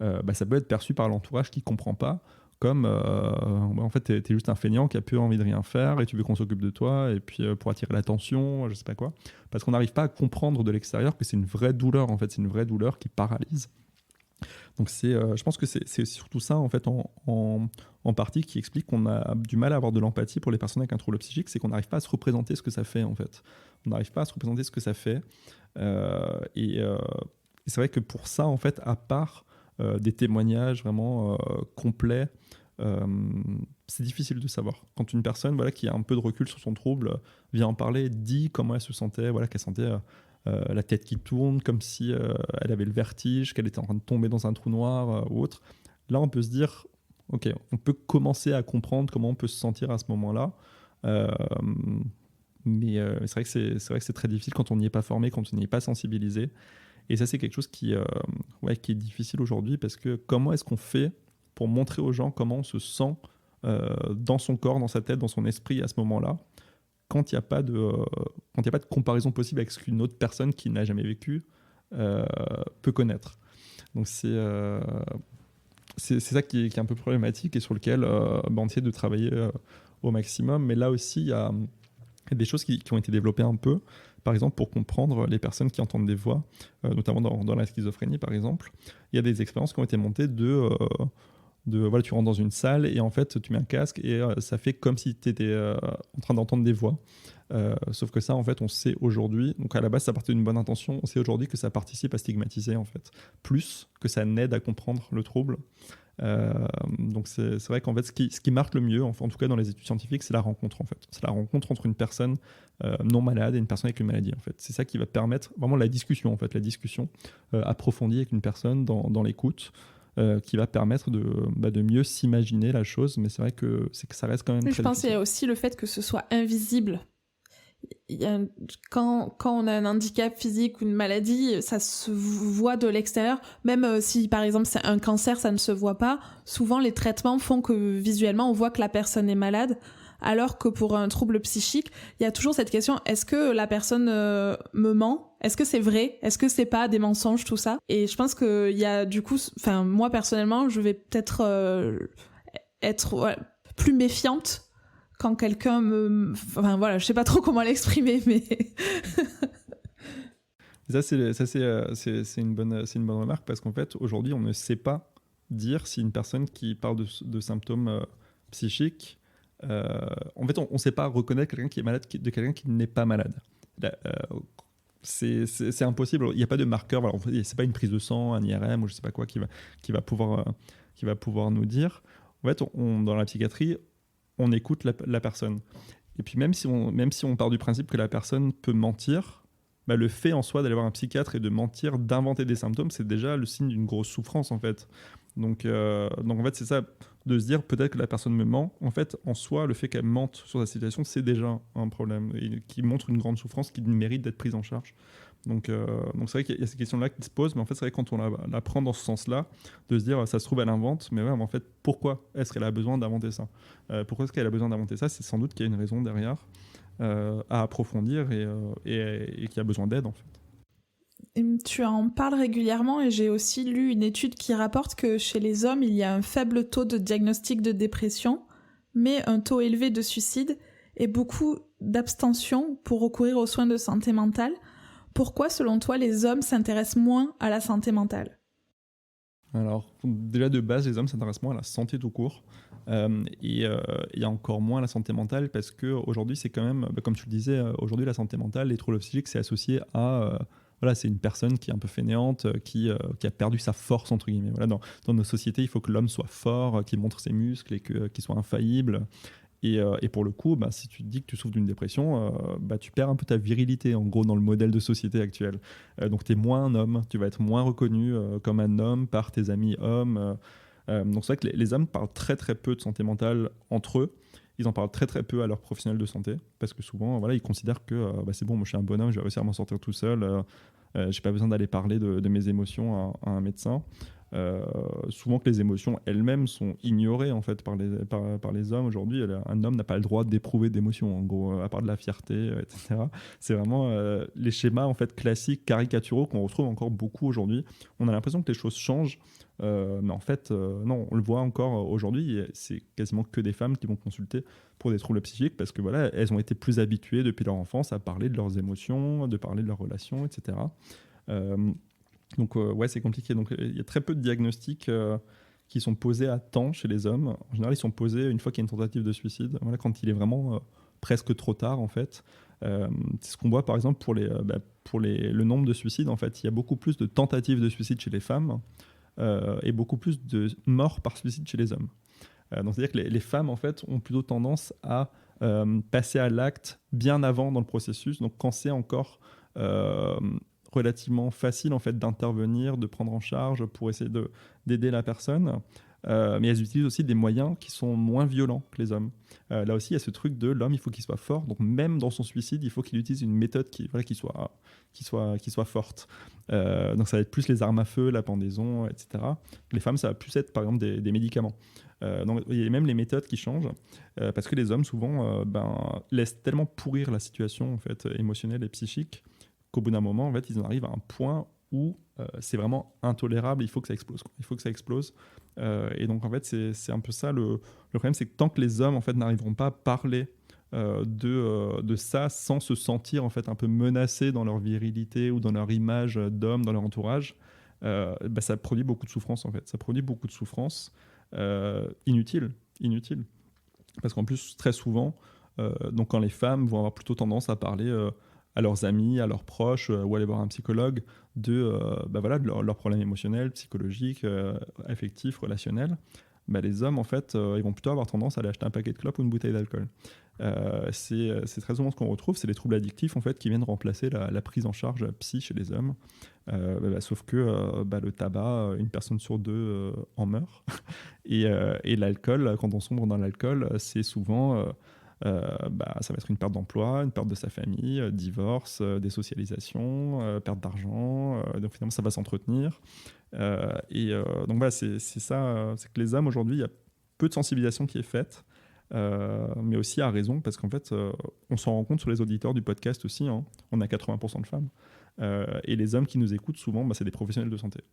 Ça peut être perçu par l'entourage qui ne comprend pas comme en fait t'es juste un feignant qui a peu envie de rien faire et tu veux qu'on s'occupe de toi et puis pour attirer l'attention, je sais pas quoi, parce qu'on n'arrive pas à comprendre de l'extérieur que c'est une vraie douleur en fait, c'est une vraie douleur qui paralyse. Donc je pense que c'est surtout ça en fait en partie qui explique qu'on a du mal à avoir de l'empathie pour les personnes avec un trouble psychique, c'est qu'on n'arrive pas à se représenter ce que ça fait en fait. On n'arrive pas à se représenter ce que ça fait. Et c'est vrai que pour ça en fait, à part des témoignages vraiment complets, c'est difficile de savoir. Quand une personne qui a un peu de recul sur son trouble vient en parler, dit comment elle se sentait, qu'elle sentait la tête qui tourne, comme si elle avait le vertige, qu'elle était en train de tomber dans un trou noir ou autre. Là, on peut se dire, ok, on peut commencer à comprendre comment on peut se sentir à ce moment-là. Mais c'est vrai que c'est très difficile quand on n'y est pas formé, quand on n'y est pas sensibilisé. Et ça, c'est quelque chose qui est difficile aujourd'hui, parce que comment est-ce qu'on fait pour montrer aux gens comment on se sent dans son corps, dans sa tête, dans son esprit à ce moment-là, quand il n'y a pas de comparaison possible avec ce qu'une autre personne qui n'a jamais vécu peut connaître. Donc c'est ça qui est un peu problématique et sur lequel on essaie de travailler au maximum. Mais là aussi, il y a des choses qui ont été développées un peu. Par exemple, pour comprendre les personnes qui entendent des voix, notamment dans la schizophrénie, par exemple, il y a des expériences qui ont été montées tu rentres dans une salle et en fait tu mets un casque et ça fait comme si tu étais en train d'entendre des voix. Sauf que ça, en fait, on sait aujourd'hui, donc à la base ça partait d'une bonne intention, on sait aujourd'hui que ça participe à stigmatiser en fait, plus que ça n'aide à comprendre le trouble. Donc c'est vrai qu'en fait ce qui marche le mieux, en tout cas dans les études scientifiques, c'est la rencontre en fait. C'est la rencontre entre une personne non malade et une personne avec une maladie en fait. C'est ça qui va permettre vraiment la discussion en fait, la discussion approfondie avec une personne dans l'écoute. Qui va permettre de mieux s'imaginer la chose, mais c'est vrai que ça reste quand même très difficile. Je pense qu'il y a aussi le fait que ce soit invisible. Quand on a un handicap physique ou une maladie, ça se voit de l'extérieur. Même si, par exemple, c'est un cancer, ça ne se voit pas. Souvent, les traitements font que visuellement, on voit que la personne est malade. Alors que pour un trouble psychique, il y a toujours cette question, est-ce que la personne me ment ? Est-ce que c'est vrai ? Est-ce que c'est pas des mensonges, tout ça ? Et je pense qu'il y a du coup... Enfin, moi, personnellement, je vais peut-être être plus méfiante quand quelqu'un me... Enfin, voilà, je sais pas trop comment l'exprimer, mais... c'est une bonne remarque, parce qu'en fait, aujourd'hui, on ne sait pas dire si une personne qui parle de symptômes psychiques... en fait, on ne sait pas reconnaître quelqu'un qui est malade de quelqu'un qui n'est pas malade. C'est impossible. Il n'y a pas de marqueur. Voilà, c'est pas une prise de sang, un IRM ou je sais pas quoi qui va pouvoir nous dire. En fait, dans la psychiatrie, on écoute la personne. Et puis même si on part du principe que la personne peut mentir, le fait en soi d'aller voir un psychiatre et de mentir, d'inventer des symptômes, c'est déjà le signe d'une grosse souffrance en fait. Donc en fait, c'est ça, de se dire peut-être que la personne me ment. En fait, en soi, le fait qu'elle mente sur sa situation, c'est déjà un problème et qui montre une grande souffrance qui mérite d'être prise en charge. Donc c'est vrai qu'il y a ces questions-là qui se posent, mais en fait, c'est vrai que quand on la prend dans ce sens-là, de se dire ça se trouve, elle invente, mais en fait, pourquoi est-ce qu'elle a besoin d'inventer ça ? Pourquoi est-ce qu'elle a besoin d'inventer ça ? C'est sans doute qu'il y a une raison derrière à approfondir et qui a besoin d'aide en fait. Tu en parles régulièrement et j'ai aussi lu une étude qui rapporte que chez les hommes, il y a un faible taux de diagnostic de dépression, mais un taux élevé de suicide et beaucoup d'abstention pour recourir aux soins de santé mentale. Pourquoi, selon toi, les hommes s'intéressent moins à la santé mentale ? Alors, déjà de base, les hommes s'intéressent moins à la santé tout court. Et encore moins à la santé mentale, parce qu'aujourd'hui, c'est quand même, comme tu le disais, aujourd'hui, la santé mentale, les troubles psychiques, c'est associé à... c'est une personne qui est un peu fainéante, qui a perdu sa force, entre guillemets. Voilà, dans nos sociétés, il faut que l'homme soit fort, qu'il montre ses muscles et qu'il soit infaillible. Et pour le coup, si tu te dis que tu souffres d'une dépression, tu perds un peu ta virilité, en gros, dans le modèle de société actuel. Donc, tu es moins un homme, tu vas être moins reconnu comme un homme par tes amis hommes. Donc, c'est vrai que les hommes parlent très, très peu de santé mentale entre eux. Ils en parlent très, très peu à leurs professionnels de santé, parce que souvent, ils considèrent que c'est bon, moi, je suis un bonhomme, je vais réussir à m'en sortir tout seul. Je n'ai pas besoin d'aller parler de mes émotions à un médecin. Souvent que les émotions elles-mêmes sont ignorées en fait par les hommes aujourd'hui. Un homme n'a pas le droit d'éprouver d'émotions, en gros, à part de la fierté, etc. C'est vraiment les schémas en fait classiques, caricaturaux qu'on retrouve encore beaucoup aujourd'hui. On a l'impression que les choses changent, mais en fait non, on le voit encore aujourd'hui. C'est quasiment que des femmes qui vont consulter pour des troubles psychiques, parce que elles ont été plus habituées depuis leur enfance à parler de leurs émotions, de parler de leurs relations, etc. Donc ouais, c'est compliqué. Donc il y a très peu de diagnostics qui sont posés à temps chez les hommes. En général, ils sont posés une fois qu'il y a une tentative de suicide, voilà, quand il est vraiment presque trop tard en fait. C'est ce qu'on voit par exemple pour le nombre de suicides. En fait, il y a beaucoup plus de tentatives de suicide chez les femmes et beaucoup plus de morts par suicide chez les hommes. Donc c'est-à-dire que les femmes en fait ont plutôt tendance à passer à l'acte bien avant dans le processus. Donc quand c'est encore relativement facile en fait d'intervenir, de prendre en charge pour essayer d'aider la personne. Mais elles utilisent aussi des moyens qui sont moins violents que les hommes. Là aussi, il y a ce truc de l'homme, il faut qu'il soit fort. Donc même dans son suicide, il faut qu'il utilise une méthode qui soit forte. Donc ça va être plus les armes à feu, la pendaison, etc. Les femmes, ça va plus être par exemple des médicaments. Donc il y a même les méthodes qui changent parce que les hommes souvent laissent tellement pourrir la situation en fait émotionnelle et psychique qu'au bout d'un moment, en fait, ils en arrivent à un point où c'est vraiment intolérable, il faut que ça explose. Il faut que ça explose. Et donc, en fait, c'est un peu ça. Le problème, c'est que tant que les hommes, en fait, n'arriveront pas à parler de ça sans se sentir, en fait, un peu menacés dans leur virilité ou dans leur image d'homme, dans leur entourage, ça produit beaucoup de souffrance, en fait. Ça produit beaucoup de souffrance inutile. Parce qu'en plus, très souvent, donc quand les femmes vont avoir plutôt tendance à parler à leurs amis, à leurs proches, ou aller voir un psychologue de leurs problèmes émotionnels, psychologiques, affectifs, relationnels, les hommes, en fait, ils vont plutôt avoir tendance à aller acheter un paquet de clopes ou une bouteille d'alcool. C'est très souvent ce qu'on retrouve, c'est les troubles addictifs, en fait, qui viennent remplacer la prise en charge psy chez les hommes. Sauf que le tabac, une personne sur deux en meurt. Et l'alcool, quand on sombre dans l'alcool, c'est souvent... ça va être une perte d'emploi, une perte de sa famille, divorce, désocialisation, perte d'argent. Donc finalement, ça va s'entretenir. Donc voilà, c'est ça. C'est que les hommes, aujourd'hui, il y a peu de sensibilisation qui est faite, mais aussi à raison, parce qu'en fait, on s'en rend compte sur les auditeurs du podcast aussi. Hein, on a 80% de femmes. Et les hommes qui nous écoutent, souvent, c'est des professionnels de santé.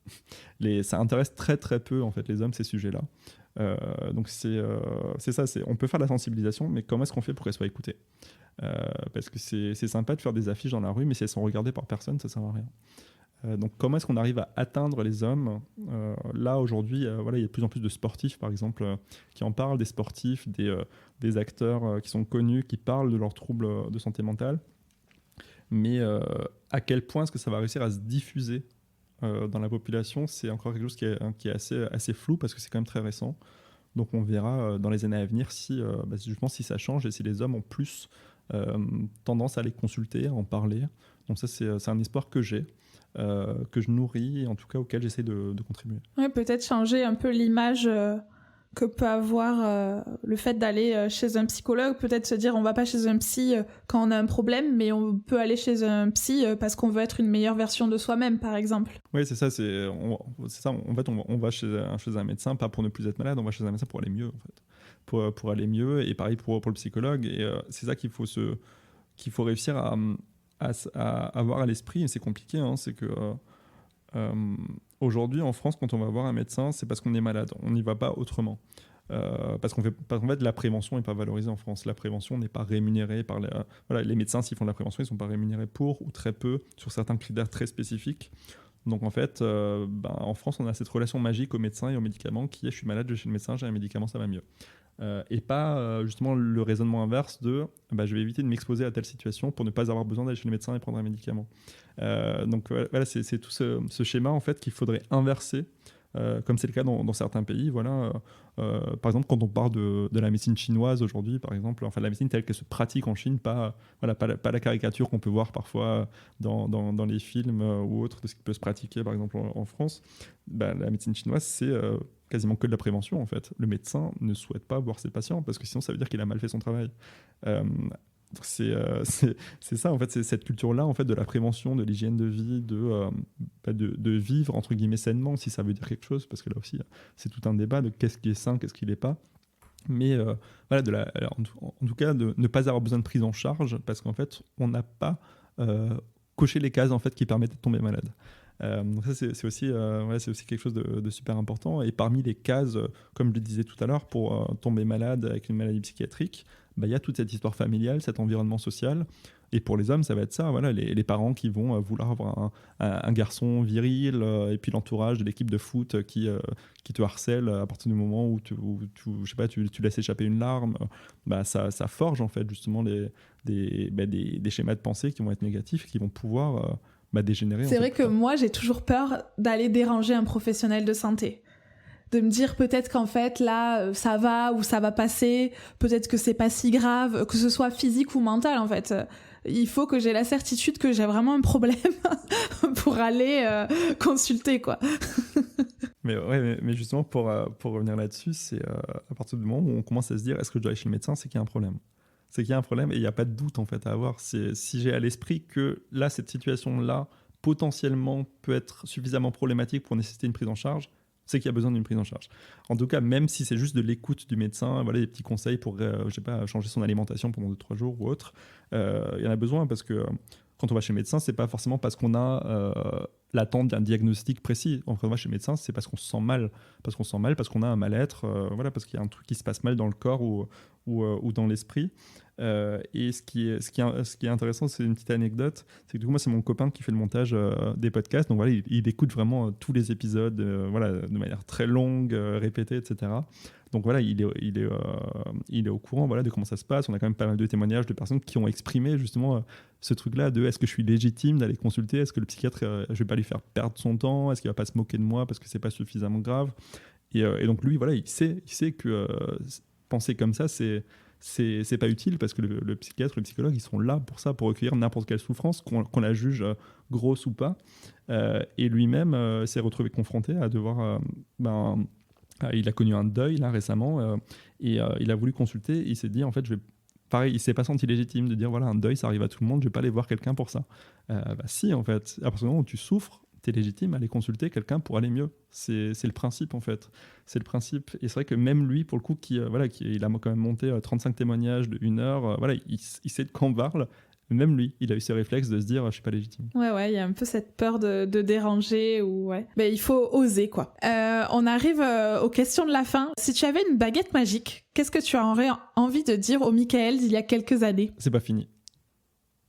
Ça intéresse très très peu, en fait, les hommes, ces sujets-là. Donc c'est ça, on peut faire de la sensibilisation, mais comment est-ce qu'on fait pour qu'elle soit écoutée parce que c'est sympa de faire des affiches dans la rue, mais si elles sont regardées par personne, ça sert à rien. Donc comment est-ce qu'on arrive à atteindre les hommes là aujourd'hui, il y a de plus en plus de sportifs par exemple qui en parlent, des sportifs, des acteurs qui sont connus, qui parlent de leurs troubles de santé mentale, mais à quel point est-ce que ça va réussir à se diffuser dans la population, c'est encore quelque chose qui est assez flou parce que c'est quand même très récent. Donc on verra dans les années à venir si ça change et si les hommes ont plus tendance à les consulter, à en parler. Donc ça, c'est un espoir que j'ai, que je nourris et en tout cas auquel j'essaie de contribuer. Ouais, peut-être changer un peu l'image que peut avoir le fait d'aller chez un psychologue, peut-être se dire on va pas chez un psy quand on a un problème, mais on peut aller chez un psy parce qu'on veut être une meilleure version de soi-même, par exemple. Oui, c'est ça. En fait, on va chez un médecin, pas pour ne plus être malade, on va chez un médecin pour aller mieux, en fait. Pour aller mieux, et pareil pour le psychologue. Et c'est ça qu'il faut réussir à avoir à l'esprit, et c'est compliqué, hein, c'est que... aujourd'hui, en France, quand on va voir un médecin, c'est parce qu'on est malade. On n'y va pas autrement. Parce qu'en fait, la prévention n'est pas valorisée en France. La prévention n'est pas rémunérée par les médecins, s'ils font de la prévention, ils ne sont pas rémunérés pour, ou très peu, sur certains critères très spécifiques. Donc en fait, en France, on a cette relation magique aux médecins et aux médicaments qui est je suis malade, je vais chez le médecin, j'ai un médicament, ça va mieux. Et pas justement le raisonnement inverse de je vais éviter de m'exposer à telle situation pour ne pas avoir besoin d'aller chez le médecin et prendre un médicament. Donc voilà, c'est tout ce schéma en fait qu'il faudrait inverser, comme c'est le cas dans certains pays. Voilà, par exemple, quand on parle de la médecine chinoise aujourd'hui, par exemple, enfin la médecine telle qu'elle se pratique en Chine, pas la caricature qu'on peut voir parfois dans les films ou autres de ce qui peut se pratiquer par exemple en France. La médecine chinoise, c'est quasiment que de la prévention en fait. Le médecin ne souhaite pas voir ses patients parce que sinon ça veut dire qu'il a mal fait son travail. C'est ça en fait, c'est cette culture-là en fait de la prévention, de l'hygiène de vie, de vivre entre guillemets sainement, si ça veut dire quelque chose, parce que là aussi c'est tout un débat de qu'est-ce qui est sain, qu'est-ce qui l'est pas. Mais en tout cas de ne pas avoir besoin de prise en charge parce qu'en fait on n'a pas coché les cases en fait qui permettent de tomber malade. Donc ça c'est aussi quelque chose de super important. Et parmi les cases, comme je le disais tout à l'heure, pour tomber malade avec une maladie psychiatrique, il y a toute cette histoire familiale, cet environnement social, Et pour les hommes, ça va être ça, voilà, les parents qui vont vouloir avoir un garçon viril, et puis l'entourage de l'équipe de foot qui te harcèle à partir du moment où je sais pas, tu laisses échapper une larme. Bah, ça forge en fait justement des schémas de pensée qui vont être négatifs, qui vont pouvoir dégénérer. C'est en vrai fait, que moi, j'ai toujours peur d'aller déranger un professionnel de santé. De me dire peut-être qu'en fait là ça va ou ça va passer, peut-être que c'est pas si grave, que ce soit physique ou mental en fait. Il faut que j'ai la certitude que j'ai vraiment un problème pour aller consulter quoi. Mais justement pour revenir là-dessus, c'est à partir du moment où on commence à se dire est-ce que je dois aller chez le médecin, c'est qu'il y a un problème. C'est qu'il y a un problème et il n'y a pas de doute en fait à avoir. Si j'ai à l'esprit que là, cette situation-là, potentiellement peut être suffisamment problématique pour nécessiter une prise en charge, c'est qu'il y a besoin d'une prise en charge. En tout cas, même si c'est juste de l'écoute du médecin, voilà, des petits conseils pour je sais pas, changer son alimentation pendant 2-3 jours ou autre, il y en a besoin parce que quand on va chez le médecin, c'est pas forcément parce qu'on a l'attente d'un diagnostic précis. Quand on va chez le médecin, c'est parce qu'on se sent mal. Parce qu'on a un mal-être, voilà, parce qu'il y a un truc qui se passe mal dans le corps ou dans l'esprit. Et ce qui est intéressant, c'est une petite anecdote, c'est que du coup, moi, c'est mon copain qui fait le montage des podcasts. Donc voilà, il écoute vraiment tous les épisodes voilà, de manière très longue, répétée, etc. Donc voilà, il est au courant voilà, de comment ça se passe. On a quand même pas mal de témoignages de personnes qui ont exprimé justement ce truc-là de est-ce que je suis légitime d'aller consulter, est-ce que le psychiatre, je vais pas lui faire perdre son temps, est-ce qu'il va pas se moquer de moi parce que c'est pas suffisamment grave. Et donc lui, voilà, il sait que penser comme ça, c'est pas utile parce que le psychiatre, le psychologue, ils sont là pour ça, pour recueillir n'importe quelle souffrance, qu'on la juge grosse ou pas. Et lui-même s'est retrouvé confronté à devoir il a connu un deuil là récemment et il a voulu consulter. Il s'est dit en fait pareil, il s'est pas senti légitime de dire voilà, un deuil ça arrive à tout le monde, je vais pas aller voir quelqu'un pour ça. Si en fait, à partir du moment où tu souffres, t'es légitime à aller consulter quelqu'un pour aller mieux. C'est le principe en fait. C'est le principe. Et c'est vrai que même lui, pour le coup, il a quand même monté 35 témoignages de 1 heure, voilà, il sait de quoi on parle. Même lui, il a eu ce réflexe de se dire je suis pas légitime. Ouais, il y a un peu cette peur de déranger ou ouais. Mais il faut oser quoi. On arrive aux questions de la fin. Si tu avais une baguette magique, qu'est-ce que tu aurais envie de dire au Michael d'il y a quelques années ? C'est pas fini.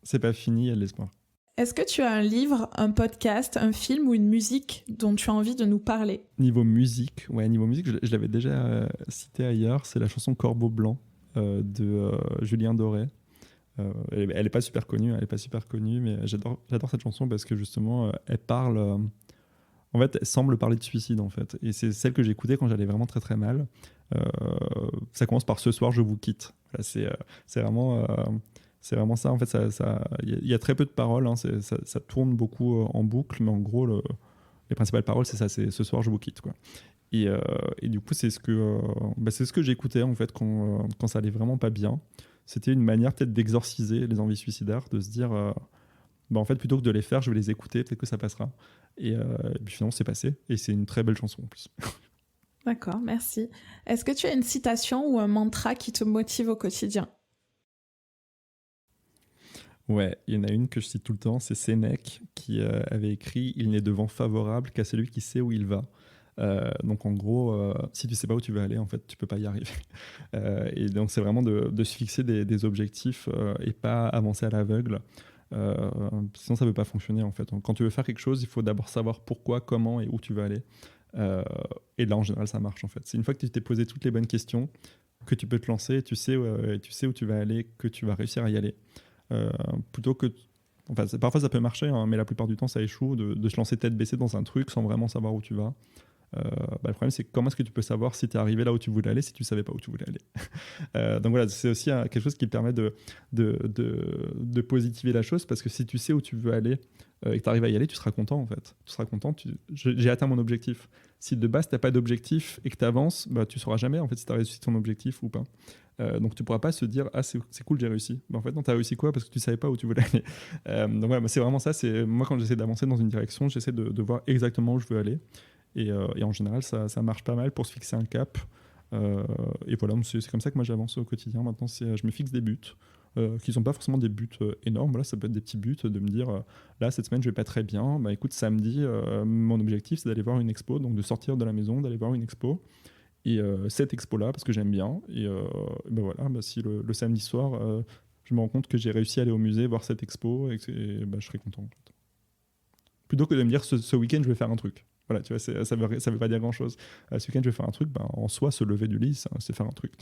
C'est pas fini, il y a de l'espoir. Est-ce que tu as un livre, un podcast, un film ou une musique dont tu as envie de nous parler ? Niveau musique, je l'avais déjà cité ailleurs, c'est la chanson Corbeau Blanc de Julien Doré. Elle est pas super connue, mais j'adore cette chanson parce que justement, elle parle. En fait, elle semble parler de suicide en fait, et c'est celle que j'écoutais quand j'allais vraiment très très mal. Ça commence par Ce soir je vous quitte. Voilà, c'est vraiment ça. En fait, il y a très peu de paroles. Hein, ça tourne beaucoup en boucle, mais en gros, les principales paroles, c'est ça, c'est Ce soir je vous quitte, quoi. Et du coup, c'est ce que j'écoutais en fait quand ça allait vraiment pas bien. C'était une manière peut-être d'exorciser les envies suicidaires, de se dire, en fait, plutôt que de les faire, je vais les écouter, peut-être que ça passera. Et puis finalement, c'est passé. Et c'est une très belle chanson en plus. D'accord, merci. Est-ce que tu as une citation ou un mantra qui te motive au quotidien ? Ouais, il y en a une que je cite tout le temps, c'est Sénèque qui avait écrit « Il n'est de vent favorable qu'à celui qui sait où il va ». Donc en gros, si tu sais pas où tu veux aller, en fait, tu peux pas y arriver. Et donc c'est vraiment de se fixer des objectifs et pas avancer à l'aveugle. Sinon ça peut pas fonctionner en fait. Quand tu veux faire quelque chose, il faut d'abord savoir pourquoi, comment et où tu veux aller. Et là en général ça marche en fait. C'est une fois que tu t'es posé toutes les bonnes questions que tu peux te lancer, tu sais où tu vas aller, que tu vas réussir à y aller. Plutôt que enfin, parfois ça peut marcher, hein, mais la plupart du temps ça échoue de se lancer tête baissée dans un truc sans vraiment savoir où tu vas. Le problème c'est comment est-ce que tu peux savoir si tu es arrivé là où tu voulais aller si tu savais pas où tu voulais aller. Donc voilà, c'est aussi quelque chose qui permet de positiver la chose, parce que si tu sais où tu veux aller et que tu arrives à y aller, tu seras content en fait. Tu seras content, j'ai atteint mon objectif. Si de base tu n'as pas d'objectif et que tu avances, tu sauras jamais en fait si tu as réussi ton objectif ou pas. Donc tu pourras pas se dire ah c'est cool, j'ai réussi. En fait non, tu as réussi quoi? Parce que tu savais pas où tu voulais aller. Donc voilà, c'est vraiment ça. C'est moi, quand j'essaie d'avancer dans une direction, j'essaie de voir exactement où je veux aller. Et en général, ça marche pas mal pour se fixer un cap. Et voilà, c'est comme ça que moi j'avance au quotidien. Maintenant, je me fixe des buts qui ne sont pas forcément des buts énormes. Voilà, ça peut être des petits buts de me dire là, cette semaine, je vais pas très bien. Écoute, samedi, mon objectif, c'est d'aller voir une expo. Donc de sortir de la maison, d'aller voir une expo. Et cette expo-là, parce que j'aime bien. Et voilà, si le samedi soir, je me rends compte que j'ai réussi à aller au musée, voir cette expo, et que je serais content. En fait. Plutôt que de me dire ce week-end, je vais faire un truc. Voilà, tu vois, ça veut pas dire grand-chose. Ce week-end, je vais faire un truc, en soi, se lever du lit, c'est faire un truc.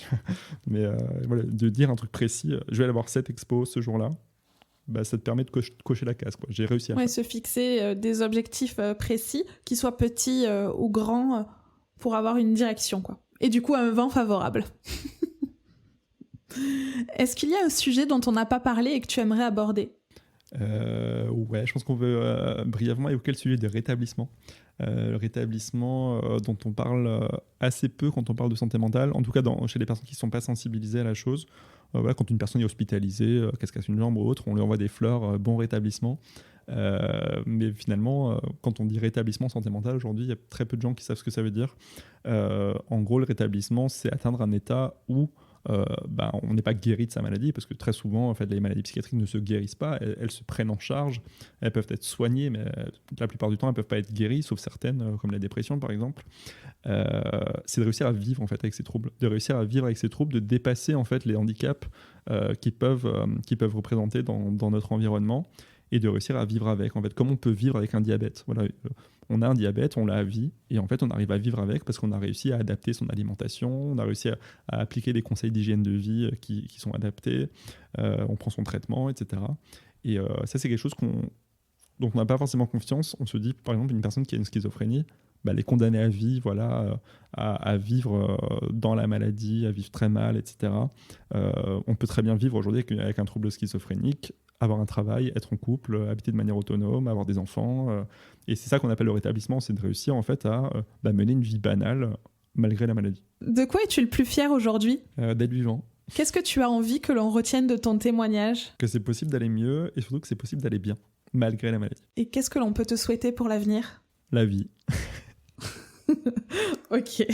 Mais voilà, de dire un truc précis, je vais aller voir cette expo ce jour-là, ça te permet de cocher la case. J'ai réussi à faire. Se fixer des objectifs précis, qu'ils soient petits ou grands, pour avoir une direction, quoi. Et du coup, un vent favorable. Est-ce qu'il y a un sujet dont on n'a pas parlé et que tu aimerais aborder ? Ouais, je pense qu'on veut brièvement évoquer le sujet des rétablissements. Le rétablissement dont on parle assez peu quand on parle de santé mentale, en tout cas chez les personnes qui ne sont pas sensibilisées à la chose. Voilà, quand une personne est hospitalisée, qu'elle se casse une jambe ou autre, on lui envoie des fleurs, bon rétablissement. Mais finalement, quand on dit rétablissement santé mentale, aujourd'hui, il y a très peu de gens qui savent ce que ça veut dire. En gros, le rétablissement, c'est atteindre un état où on n'est pas guéri de sa maladie, parce que très souvent, en fait, les maladies psychiatriques ne se guérissent pas, elles se prennent en charge, elles peuvent être soignées, mais la plupart du temps, elles ne peuvent pas être guéries, sauf certaines, comme la dépression par exemple. C'est de réussir à vivre en fait, avec ces troubles, de dépasser en fait, les handicaps qui peuvent représenter dans notre environnement, et de réussir à vivre avec, en fait, comme on peut vivre avec un diabète. Voilà. On a un diabète, on l'a à vie, et en fait, on arrive à vivre avec parce qu'on a réussi à adapter son alimentation, on a réussi à appliquer des conseils d'hygiène de vie qui sont adaptés, on prend son traitement, etc. Et ça, c'est quelque chose dont on n'a pas forcément confiance. On se dit, par exemple, une personne qui a une schizophrénie, elle est condamnée à vie, voilà, à vivre dans la maladie, à vivre très mal, etc. On peut très bien vivre aujourd'hui avec un trouble schizophrénique, avoir un travail, être en couple, habiter de manière autonome, avoir des enfants. Et c'est ça qu'on appelle le rétablissement, c'est de réussir en fait à mener une vie banale malgré la maladie. De quoi es-tu le plus fier aujourd'hui ? D'être vivant. Qu'est-ce que tu as envie que l'on retienne de ton témoignage ? Que c'est possible d'aller mieux et surtout que c'est possible d'aller bien, malgré la maladie. Et qu'est-ce que l'on peut te souhaiter pour l'avenir ? La vie. Ok.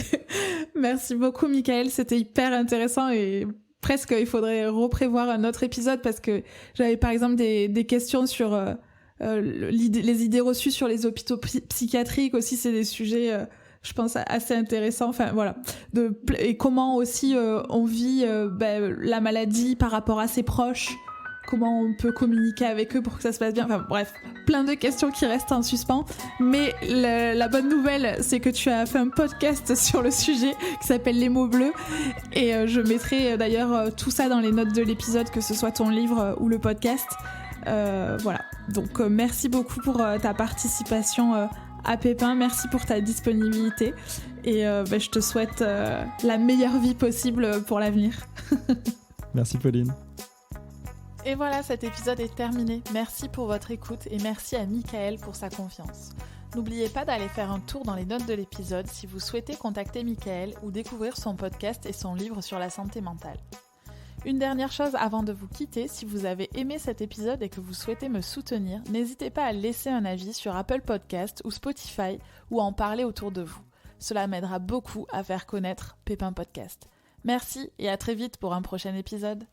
Merci beaucoup, Michael. C'était hyper intéressant et presque il faudrait reprévoir un autre épisode parce que j'avais par exemple des questions sur les idées reçues sur les hôpitaux psychiatriques aussi. C'est des sujets, je pense, assez intéressants. Enfin, voilà. Et comment aussi on vit la maladie par rapport à ses proches. Comment on peut communiquer avec eux pour que ça se passe bien. Enfin bref, plein de questions qui restent en suspens. Mais la bonne nouvelle, c'est que tu as fait un podcast sur le sujet qui s'appelle Les mots bleus. Et je mettrai d'ailleurs tout ça dans les notes de l'épisode, que ce soit ton livre ou le podcast. Voilà. Donc merci beaucoup pour ta participation à Pépin. Merci pour ta disponibilité. Et je te souhaite la meilleure vie possible pour l'avenir. Merci Pauline. Et voilà, cet épisode est terminé. Merci pour votre écoute et merci à Michael pour sa confiance. N'oubliez pas d'aller faire un tour dans les notes de l'épisode si vous souhaitez contacter Michael ou découvrir son podcast et son livre sur la santé mentale. Une dernière chose avant de vous quitter, si vous avez aimé cet épisode et que vous souhaitez me soutenir, n'hésitez pas à laisser un avis sur Apple Podcast ou Spotify ou à en parler autour de vous. Cela m'aidera beaucoup à faire connaître Pépin Podcast. Merci et à très vite pour un prochain épisode.